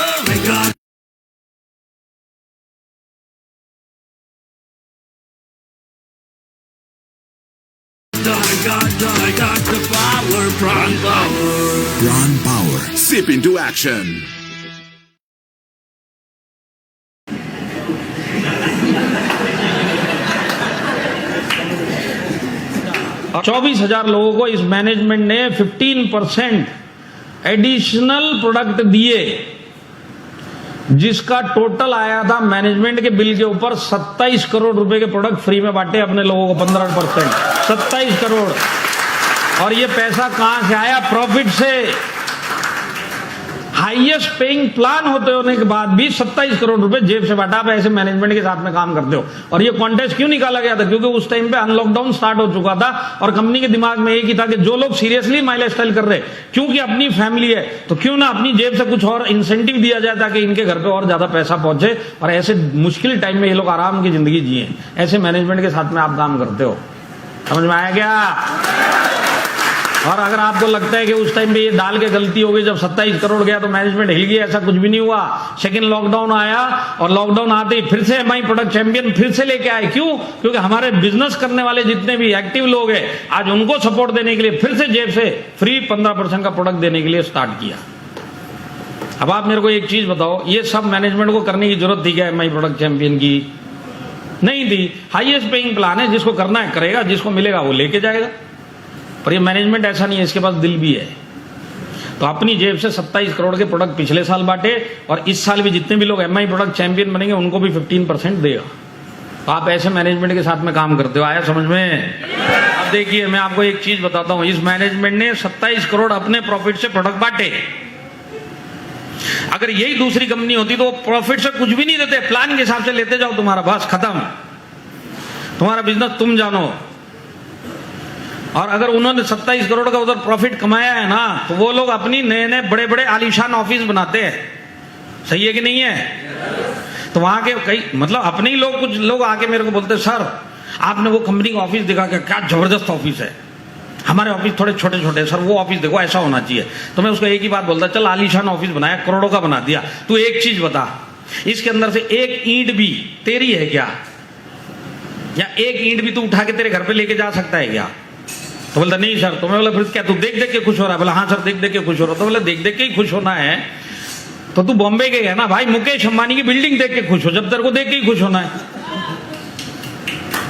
I got the power, Brand power. Brawn Power. Sip into action. और 24,000 लोगों को इस मैनेजमेंट ने 15% एडिशनल प्रोडक्ट दिए, जिसका टोटल आया था मैनेजमेंट के बिल के ऊपर 27 करोड़ रुपए के प्रोडक्ट फ्री में बांटे अपने लोगों को। 15% 27 करोड़। और ये पैसा कहां से आया? प्रॉफिट से। हाईएस्ट पेइंग प्लान होने के बाद भी 27 करोड़ रुपए जेब से बांटा। आप ऐसे मैनेजमेंट के साथ में काम करते हो। और ये कॉन्टेस्ट क्यों निकाला गया था? क्योंकि उस टाइम पे अनलॉकडाउन स्टार्ट हो चुका था और कंपनी के दिमाग में एक ही था कि जो लोग सीरियसली माई लाइफस्टाइल कर रहे, क्योंकि अपनी फैमिली है, तो क्यों ना अपनी जेब से कुछ और इंसेंटिव दिया जाए ताकि इनके घर पे और ज्यादा पैसा पहुंचे और ऐसे मुश्किल टाइम में ये लोग आराम की जिंदगी जिए। ऐसे मैनेजमेंट के साथ में आप काम करते हो। समझ में आया क्या? और अगर आपको लगता है कि उस टाइम पे ये डाल के गलती हो गई, जब 27 करोड़ गया तो मैनेजमेंट हिल गया, ऐसा कुछ भी नहीं हुआ। सेकंड लॉकडाउन आया और लॉकडाउन आते ही फिर से एमआई प्रोडक्ट चैंपियन फिर से लेके आए। क्यों? क्योंकि हमारे बिजनेस करने वाले जितने भी एक्टिव लोग हैं, आज उनको सपोर्ट देने के लिए फिर से जेब से फ्री 15% का प्रोडक्ट देने के लिए स्टार्ट किया। अब आप मेरे को एक चीज बताओ, ये सब मैनेजमेंट को करने की जरूरत थी क्या एमआई प्रोडक्ट चैंपियन की? नहीं थी। हाईएस्ट पेइंग प्लान है, जिसको करना है करेगा, जिसको मिलेगा वो लेके जाएगा। पर ये मैनेजमेंट ऐसा नहीं है, इसके पास दिल भी है। तो अपनी जेब से 27 करोड़ के प्रोडक्ट पिछले साल बांटे और इस साल भी जितने भी लोग एमआई प्रोडक्ट चैंपियन बनेंगे उनको भी 15% देगा। तो आप ऐसे मैनेजमेंट के साथ में काम करते हो। आया समझ में? अब देखिए, मैं आपको एक चीज बताता हूं। इस मैनेजमेंट ने 27 करोड़ अपने प्रॉफिट से प्रोडक्ट बांटे। अगर यही दूसरी कंपनी होती तो प्रॉफिट से कुछ भी नहीं देते, प्लान के हिसाब से लेते जाओ, तुम्हारा बस खत्म, तुम्हारा बिजनेस तुम जानो। और अगर उन्होंने 27 करोड़ का उधर प्रॉफिट कमाया है ना, तो वो लोग अपनी नए नए बड़े बड़े आलीशान ऑफिस बनाते हैं। सही है कि नहीं है? तो वहां के कई मतलब अपने ही लोग, कुछ लोग आके मेरे को बोलते, सर आपने वो कंपनी का ऑफिस दिखा के, क्या जबरदस्त ऑफिस है, हमारे ऑफिस थोड़े छोटे छोटे, सर वो ऑफिस देखो ऐसा होना चाहिए। तो मैं उसको एक ही बात बोलता, चल आलीशान ऑफिस बनाया, करोड़ों का बना दिया, तू एक चीज बता, इसके अंदर से एक ईंट भी तेरी है क्या? या एक ईंट भी तू उठा के तेरे घर पे लेके जा सकता है क्या? तो बोलता नहीं सर। तो मैं बोला फिर क्या तू देख देख के खुश हो रहा है? बोला हाँ सर देख देख के खुश हो रहा। तो बोला देख देख के ही खुश होना है तो तू बॉम्बे गया ना भाई, मुकेश अंबानी की बिल्डिंग देख के खुश हो, जब तेरे को देख के ही खुश होना है।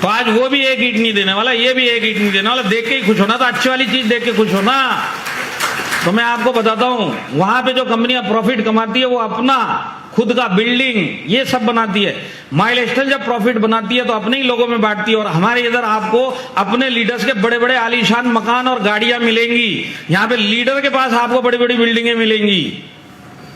तो आज वो भी एक ईंट नहीं देने वाला, ये भी एक ईंट नहीं देने वाला, देख के ही खुश होना। तो अच्छी वाली चीज देख के खुश होना। तो मैं आपको बताता हूं, वहां पे जो कंपनियां प्रॉफिट कमाती है वो अपना खुद का बिल्डिंग ये सब बनाती है। माई लाइफस्टाइल जब प्रॉफिट बनाती है तो अपने ही लोगों में बांटती है। और हमारे इधर आपको अपने लीडर्स के बड़े बड़े आलीशान मकान और गाड़ियां मिलेंगी। यहां पे लीडर के पास आपको बड़ी बड़ी बिल्डिंगें मिलेंगी,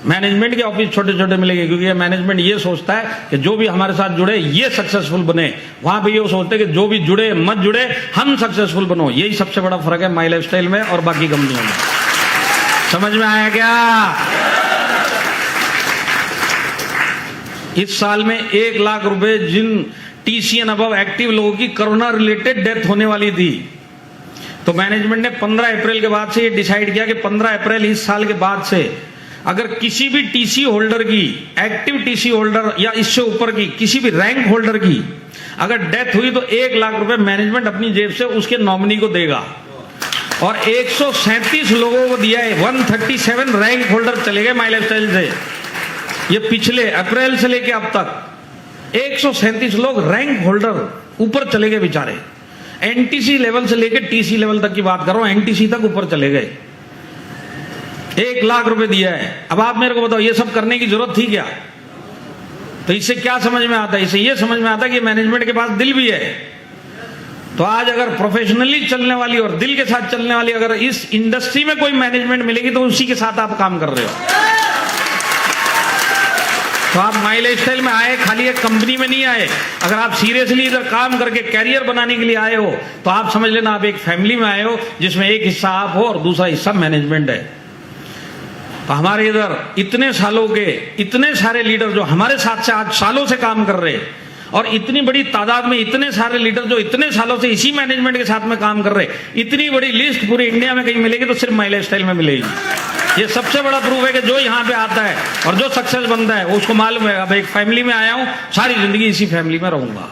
मैनेजमेंट के ऑफिस छोटे छोटे मिलेंगे। क्योंकि मैनेजमेंट ये सोचता है कि जो भी हमारे साथ जुड़े ये सक्सेसफुल बने। वहां पे ये सोचते हैं कि जो भी जुड़े मत जुड़े, हम सक्सेसफुल बनो। यही सबसे बड़ा फर्क है माई लाइफस्टाइल में और बाकी कंपनियों में। समझ में आया क्या? इस साल में 1 लाख रुपए जिन टीसीएन अबव एक्टिव लोगों की कोरोना रिलेटेड डेथ होने वाली थी, तो मैनेजमेंट ने 15 अप्रैल के बाद से ये डिसाइड किया कि 15 अप्रैल इस साल के बाद से अगर किसी भी टीसी होल्डर की, एक्टिव टीसी होल्डर या इससे ऊपर की किसी भी रैंक होल्डर की अगर डेथ हुई तो 1 लाख रुपए मैनेजमेंट अपनी जेब से उसके नॉमिनी को देगा। और 137 लोगों को दिया है। 137 रैंक होल्डर चले गए माई लाइफस्टाइल से। ये पिछले अप्रैल से लेके अब तक 137 लोग रैंक होल्डर ऊपर चले गए बेचारे। एनटीसी लेवल से लेके टीसी लेवल तक की बात कर रहा हूं, एनटीसी तक ऊपर चले गए। 1 लाख रुपए दिया है। अब आप मेरे को बताओ ये सब करने की जरूरत थी क्या? तो इससे क्या समझ में आता है? इससे ये समझ में आता है कि मैनेजमेंट के पास दिल भी है। तो आज अगर प्रोफेशनली चलने वाली और दिल के साथ चलने वाली अगर इस इंडस्ट्री में कोई मैनेजमेंट मिलेगी तो उसी के साथ आप काम कर रहे हो। तो आप माई लाइफस्टाइल में आए, खाली एक कंपनी में नहीं आए। अगर आप सीरियसली इधर काम करके कैरियर बनाने के लिए आए हो तो आप समझ लेना आप एक फैमिली में आए हो जिसमें एक हिस्सा आप हो और दूसरा हिस्सा मैनेजमेंट है। तो हमारे इधर इतने सालों के इतने सारे लीडर जो हमारे साथ से आज सालों से काम कर रहे हैं, और इतनी बड़ी तादाद में इतने सारे लीडर जो इतने सालों से इसी मैनेजमेंट के साथ में काम कर रहे हैं, इतनी बड़ी लिस्ट पूरी इंडिया में कहीं मिलेगी तो सिर्फ माई लाइफस्टाइल में मिलेगी। ये सबसे बड़ा प्रूफ है कि जो यहाँ पे आता है और जो सक्सेस बनता है उसको मालूम है अब एक फैमिली में आया हूं, सारी जिंदगी इसी फैमिली में रहूंगा।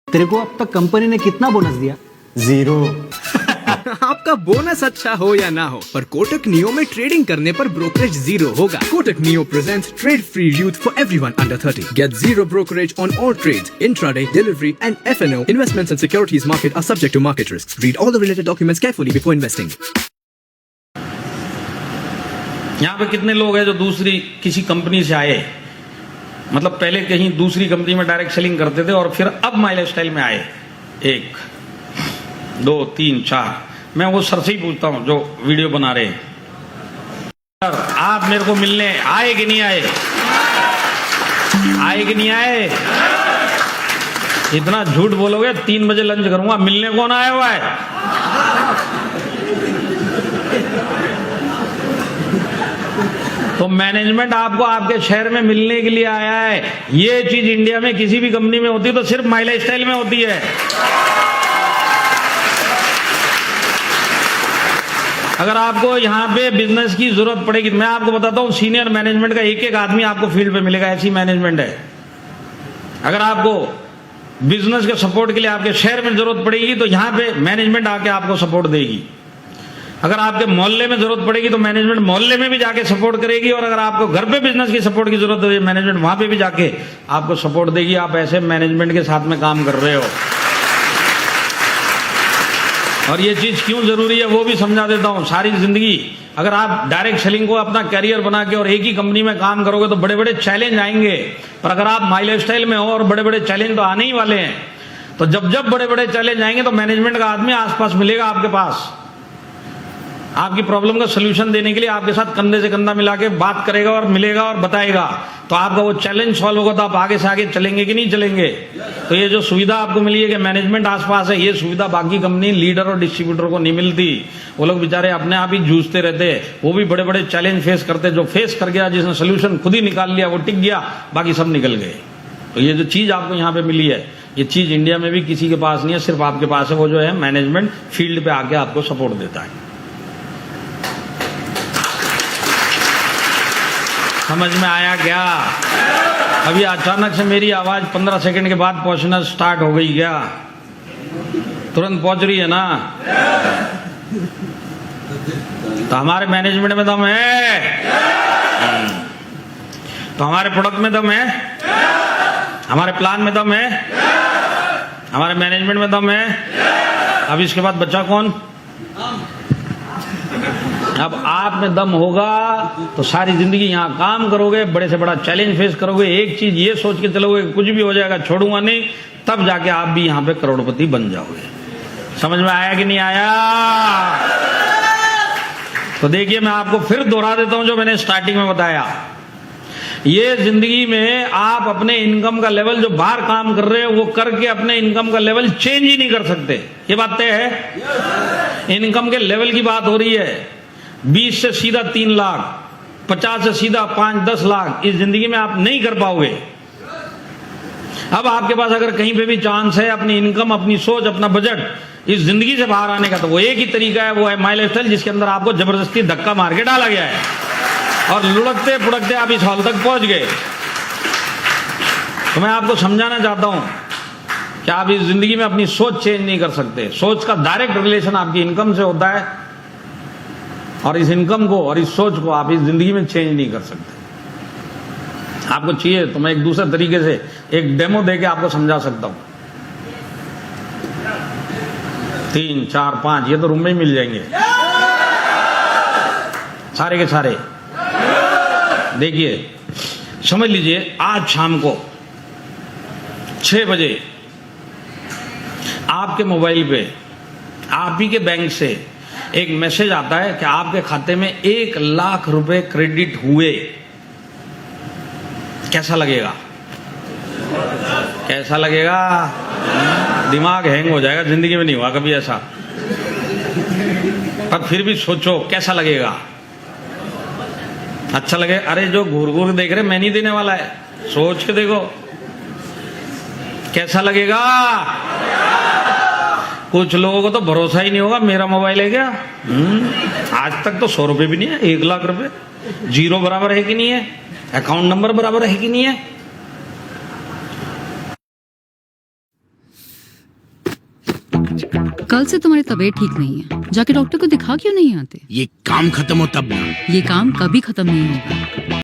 तेरे को अब तक कंपनी ने कितना बोनस दिया? 0। आपका बोनस अच्छा हो या ना हो, पर कोटक नियो में ट्रेडिंग करने पर ब्रोकरेज 0 होगा। Kotak neo presents trade free youth for everyone under 30। Get 0 brokerage on all trades, intraday, delivery and F&O. Investments and securities market are subject to market risks. Read all the related documents carefully before investing. यहाँ पे कितने लोग हैं जो दूसरी किसी company से आए, मतलब पहले कहीं दूसरी कंपनी में डायरेक्ट सेलिंग करते थे और फिर अब माई लाइफस्टाइल में आए? 1 2 3 4। मैं वो सर से ही पूछता हूं जो वीडियो बना रहे हैं, सर आप मेरे को मिलने आए कि नहीं आए? आए कि नहीं आए? इतना झूठ बोलोगे 3 बजे लंच करूंगा, मिलने कौन आया हुआ है? तो मैनेजमेंट आपको आपके शहर में मिलने के लिए आया है। ये चीज इंडिया में किसी भी कंपनी में होती है तो सिर्फ माई लाइफस्टाइल में होती है। अगर आपको यहाँ पे बिजनेस की जरूरत पड़ेगी, मैं आपको बताता हूँ, सीनियर मैनेजमेंट का एक एक आदमी आपको फील्ड पे मिलेगा, ऐसी मैनेजमेंट है। अगर आपको बिजनेस के सपोर्ट के लिए आपके शहर में जरूरत पड़ेगी तो यहाँ पे मैनेजमेंट आके आपको सपोर्ट देगी। अगर आपके मोहल्ले में जरूरत पड़ेगी तो मैनेजमेंट मोहल्ले में भी जाके सपोर्ट करेगी, और अगर आपको घर पे बिजनेस की सपोर्ट की जरूरत है मैनेजमेंट वहां पे भी जाके आपको सपोर्ट देगी। आप ऐसे मैनेजमेंट के साथ में काम कर रहे हो, और ये चीज क्यों जरूरी है वो भी समझा देता हूं। सारी जिंदगी अगर आप डायरेक्ट सेलिंग को अपना कैरियर बना के और एक ही कंपनी में काम करोगे तो बड़े बड़े चैलेंज आएंगे, पर अगर आप माई लाइफस्टाइल में हो और बड़े बड़े चैलेंज तो आने ही वाले हैं, तो जब जब बड़े बड़े चैलेंज आएंगे तो मैनेजमेंट का आदमी आसपास मिलेगा आपके पास, आपकी प्रॉब्लम का सोल्यूशन देने के लिए आपके साथ कंधे से कंधा मिला के बात करेगा और मिलेगा और बताएगा। तो आपका वो चैलेंज सॉल्व होगा तो आप आगे से आगे चलेंगे कि नहीं चलेंगे? तो ये जो सुविधा आपको मिली है कि मैनेजमेंट आसपास है, ये सुविधा बाकी कंपनी लीडर और डिस्ट्रीब्यूटर को नहीं मिलती। वो लोग बेचारे अपने आप ही जूझते रहते, वो भी बड़े बड़े चैलेंज फेस करते। जो फेस कर गया, जिसने सोल्यूशन खुद ही निकाल लिया, वो टिक गया, बाकी सब निकल गए। तो ये जो चीज आपको यहाँ पे मिली है, ये चीज इंडिया में भी किसी के पास नहीं है, सिर्फ आपके पास है। वो जो है मैनेजमेंट फील्ड पे आके आपको सपोर्ट देता है। समझ में आया क्या? अभी अचानक से मेरी आवाज 15 सेकंड के बाद पहुंचना स्टार्ट हो गई क्या? तुरंत पहुंच रही है ना? तो हमारे मैनेजमेंट में दम है, तो हमारे प्रोडक्ट में दम है, हमारे प्लान में दम है, हमारे मैनेजमेंट में दम है। अब इसके बाद बच्चा कौन? अब आप में दम होगा तो सारी जिंदगी यहाँ काम करोगे, बड़े से बड़ा चैलेंज फेस करोगे, एक चीज ये सोच के चलोगे कुछ भी हो जाएगा छोड़ूंगा नहीं, तब जाके आप भी यहाँ पे करोड़पति बन जाओगे। समझ में आया कि नहीं आया? तो देखिए मैं आपको फिर दोहरा देता हूं जो मैंने स्टार्टिंग में बताया। ये जिंदगी में आप अपने इनकम का लेवल जो बाहर काम कर रहे हो वो करके अपने इनकम का लेवल चेंज ही नहीं कर सकते। ये बात तय है। इनकम के लेवल की बात हो रही है। 20 से सीधा 3 लाख, 50 से सीधा 5-10 लाख इस जिंदगी में आप नहीं कर पाओगे। अब आपके पास अगर कहीं पे भी चांस है अपनी इनकम, अपनी सोच, अपना बजट इस जिंदगी से बाहर आने का, तो वो एक ही तरीका है, वो है माई लाइफस्टाइल, जिसके अंदर आपको जबरदस्ती धक्का मार के डाला गया है और लुढ़कते पुढ़कते आप इस हॉल तक पहुंच गए। तो मैं आपको समझाना चाहता हूं कि आप इस जिंदगी में अपनी सोच चेंज नहीं कर सकते। सोच का डायरेक्ट रिलेशन आपकी इनकम से होता है, और इस इनकम को और इस सोच को आप इस जिंदगी में चेंज नहीं कर सकते। आपको चाहिए तो मैं एक दूसरे तरीके से एक डेमो देके आपको समझा सकता हूं। 3, 4, 5 ये तो रूम में ही मिल जाएंगे सारे के सारे। देखिए समझ लीजिए, आज शाम को 6 बजे आपके मोबाइल पे आप ही के बैंक से एक मैसेज आता है कि आपके खाते में 1 लाख रुपए क्रेडिट हुए। कैसा लगेगा? कैसा लगेगा? दिमाग हैंग हो जाएगा। जिंदगी में नहीं हुआ कभी ऐसा। पर फिर भी सोचो कैसा लगेगा। अच्छा लगे, अरे जो घूर घूर देख रहे मैं नहीं देने वाला है, सोच के देखो कैसा लगेगा। कुछ लोगों को तो भरोसा ही नहीं होगा मेरा मोबाइल है क्या। आज तक तो 100 रुपए भी नहीं है, 1 लाख रुपए जीरो बराबर है कि नहीं है, अकाउंट नंबर बराबर है कि नहीं है। कल से तुम्हारी तबीयत ठीक नहीं है, जाके डॉक्टर को दिखा क्यों नहीं आते? ये काम खत्म हो तब ना। ये काम कभी खत्म नहीं होगा।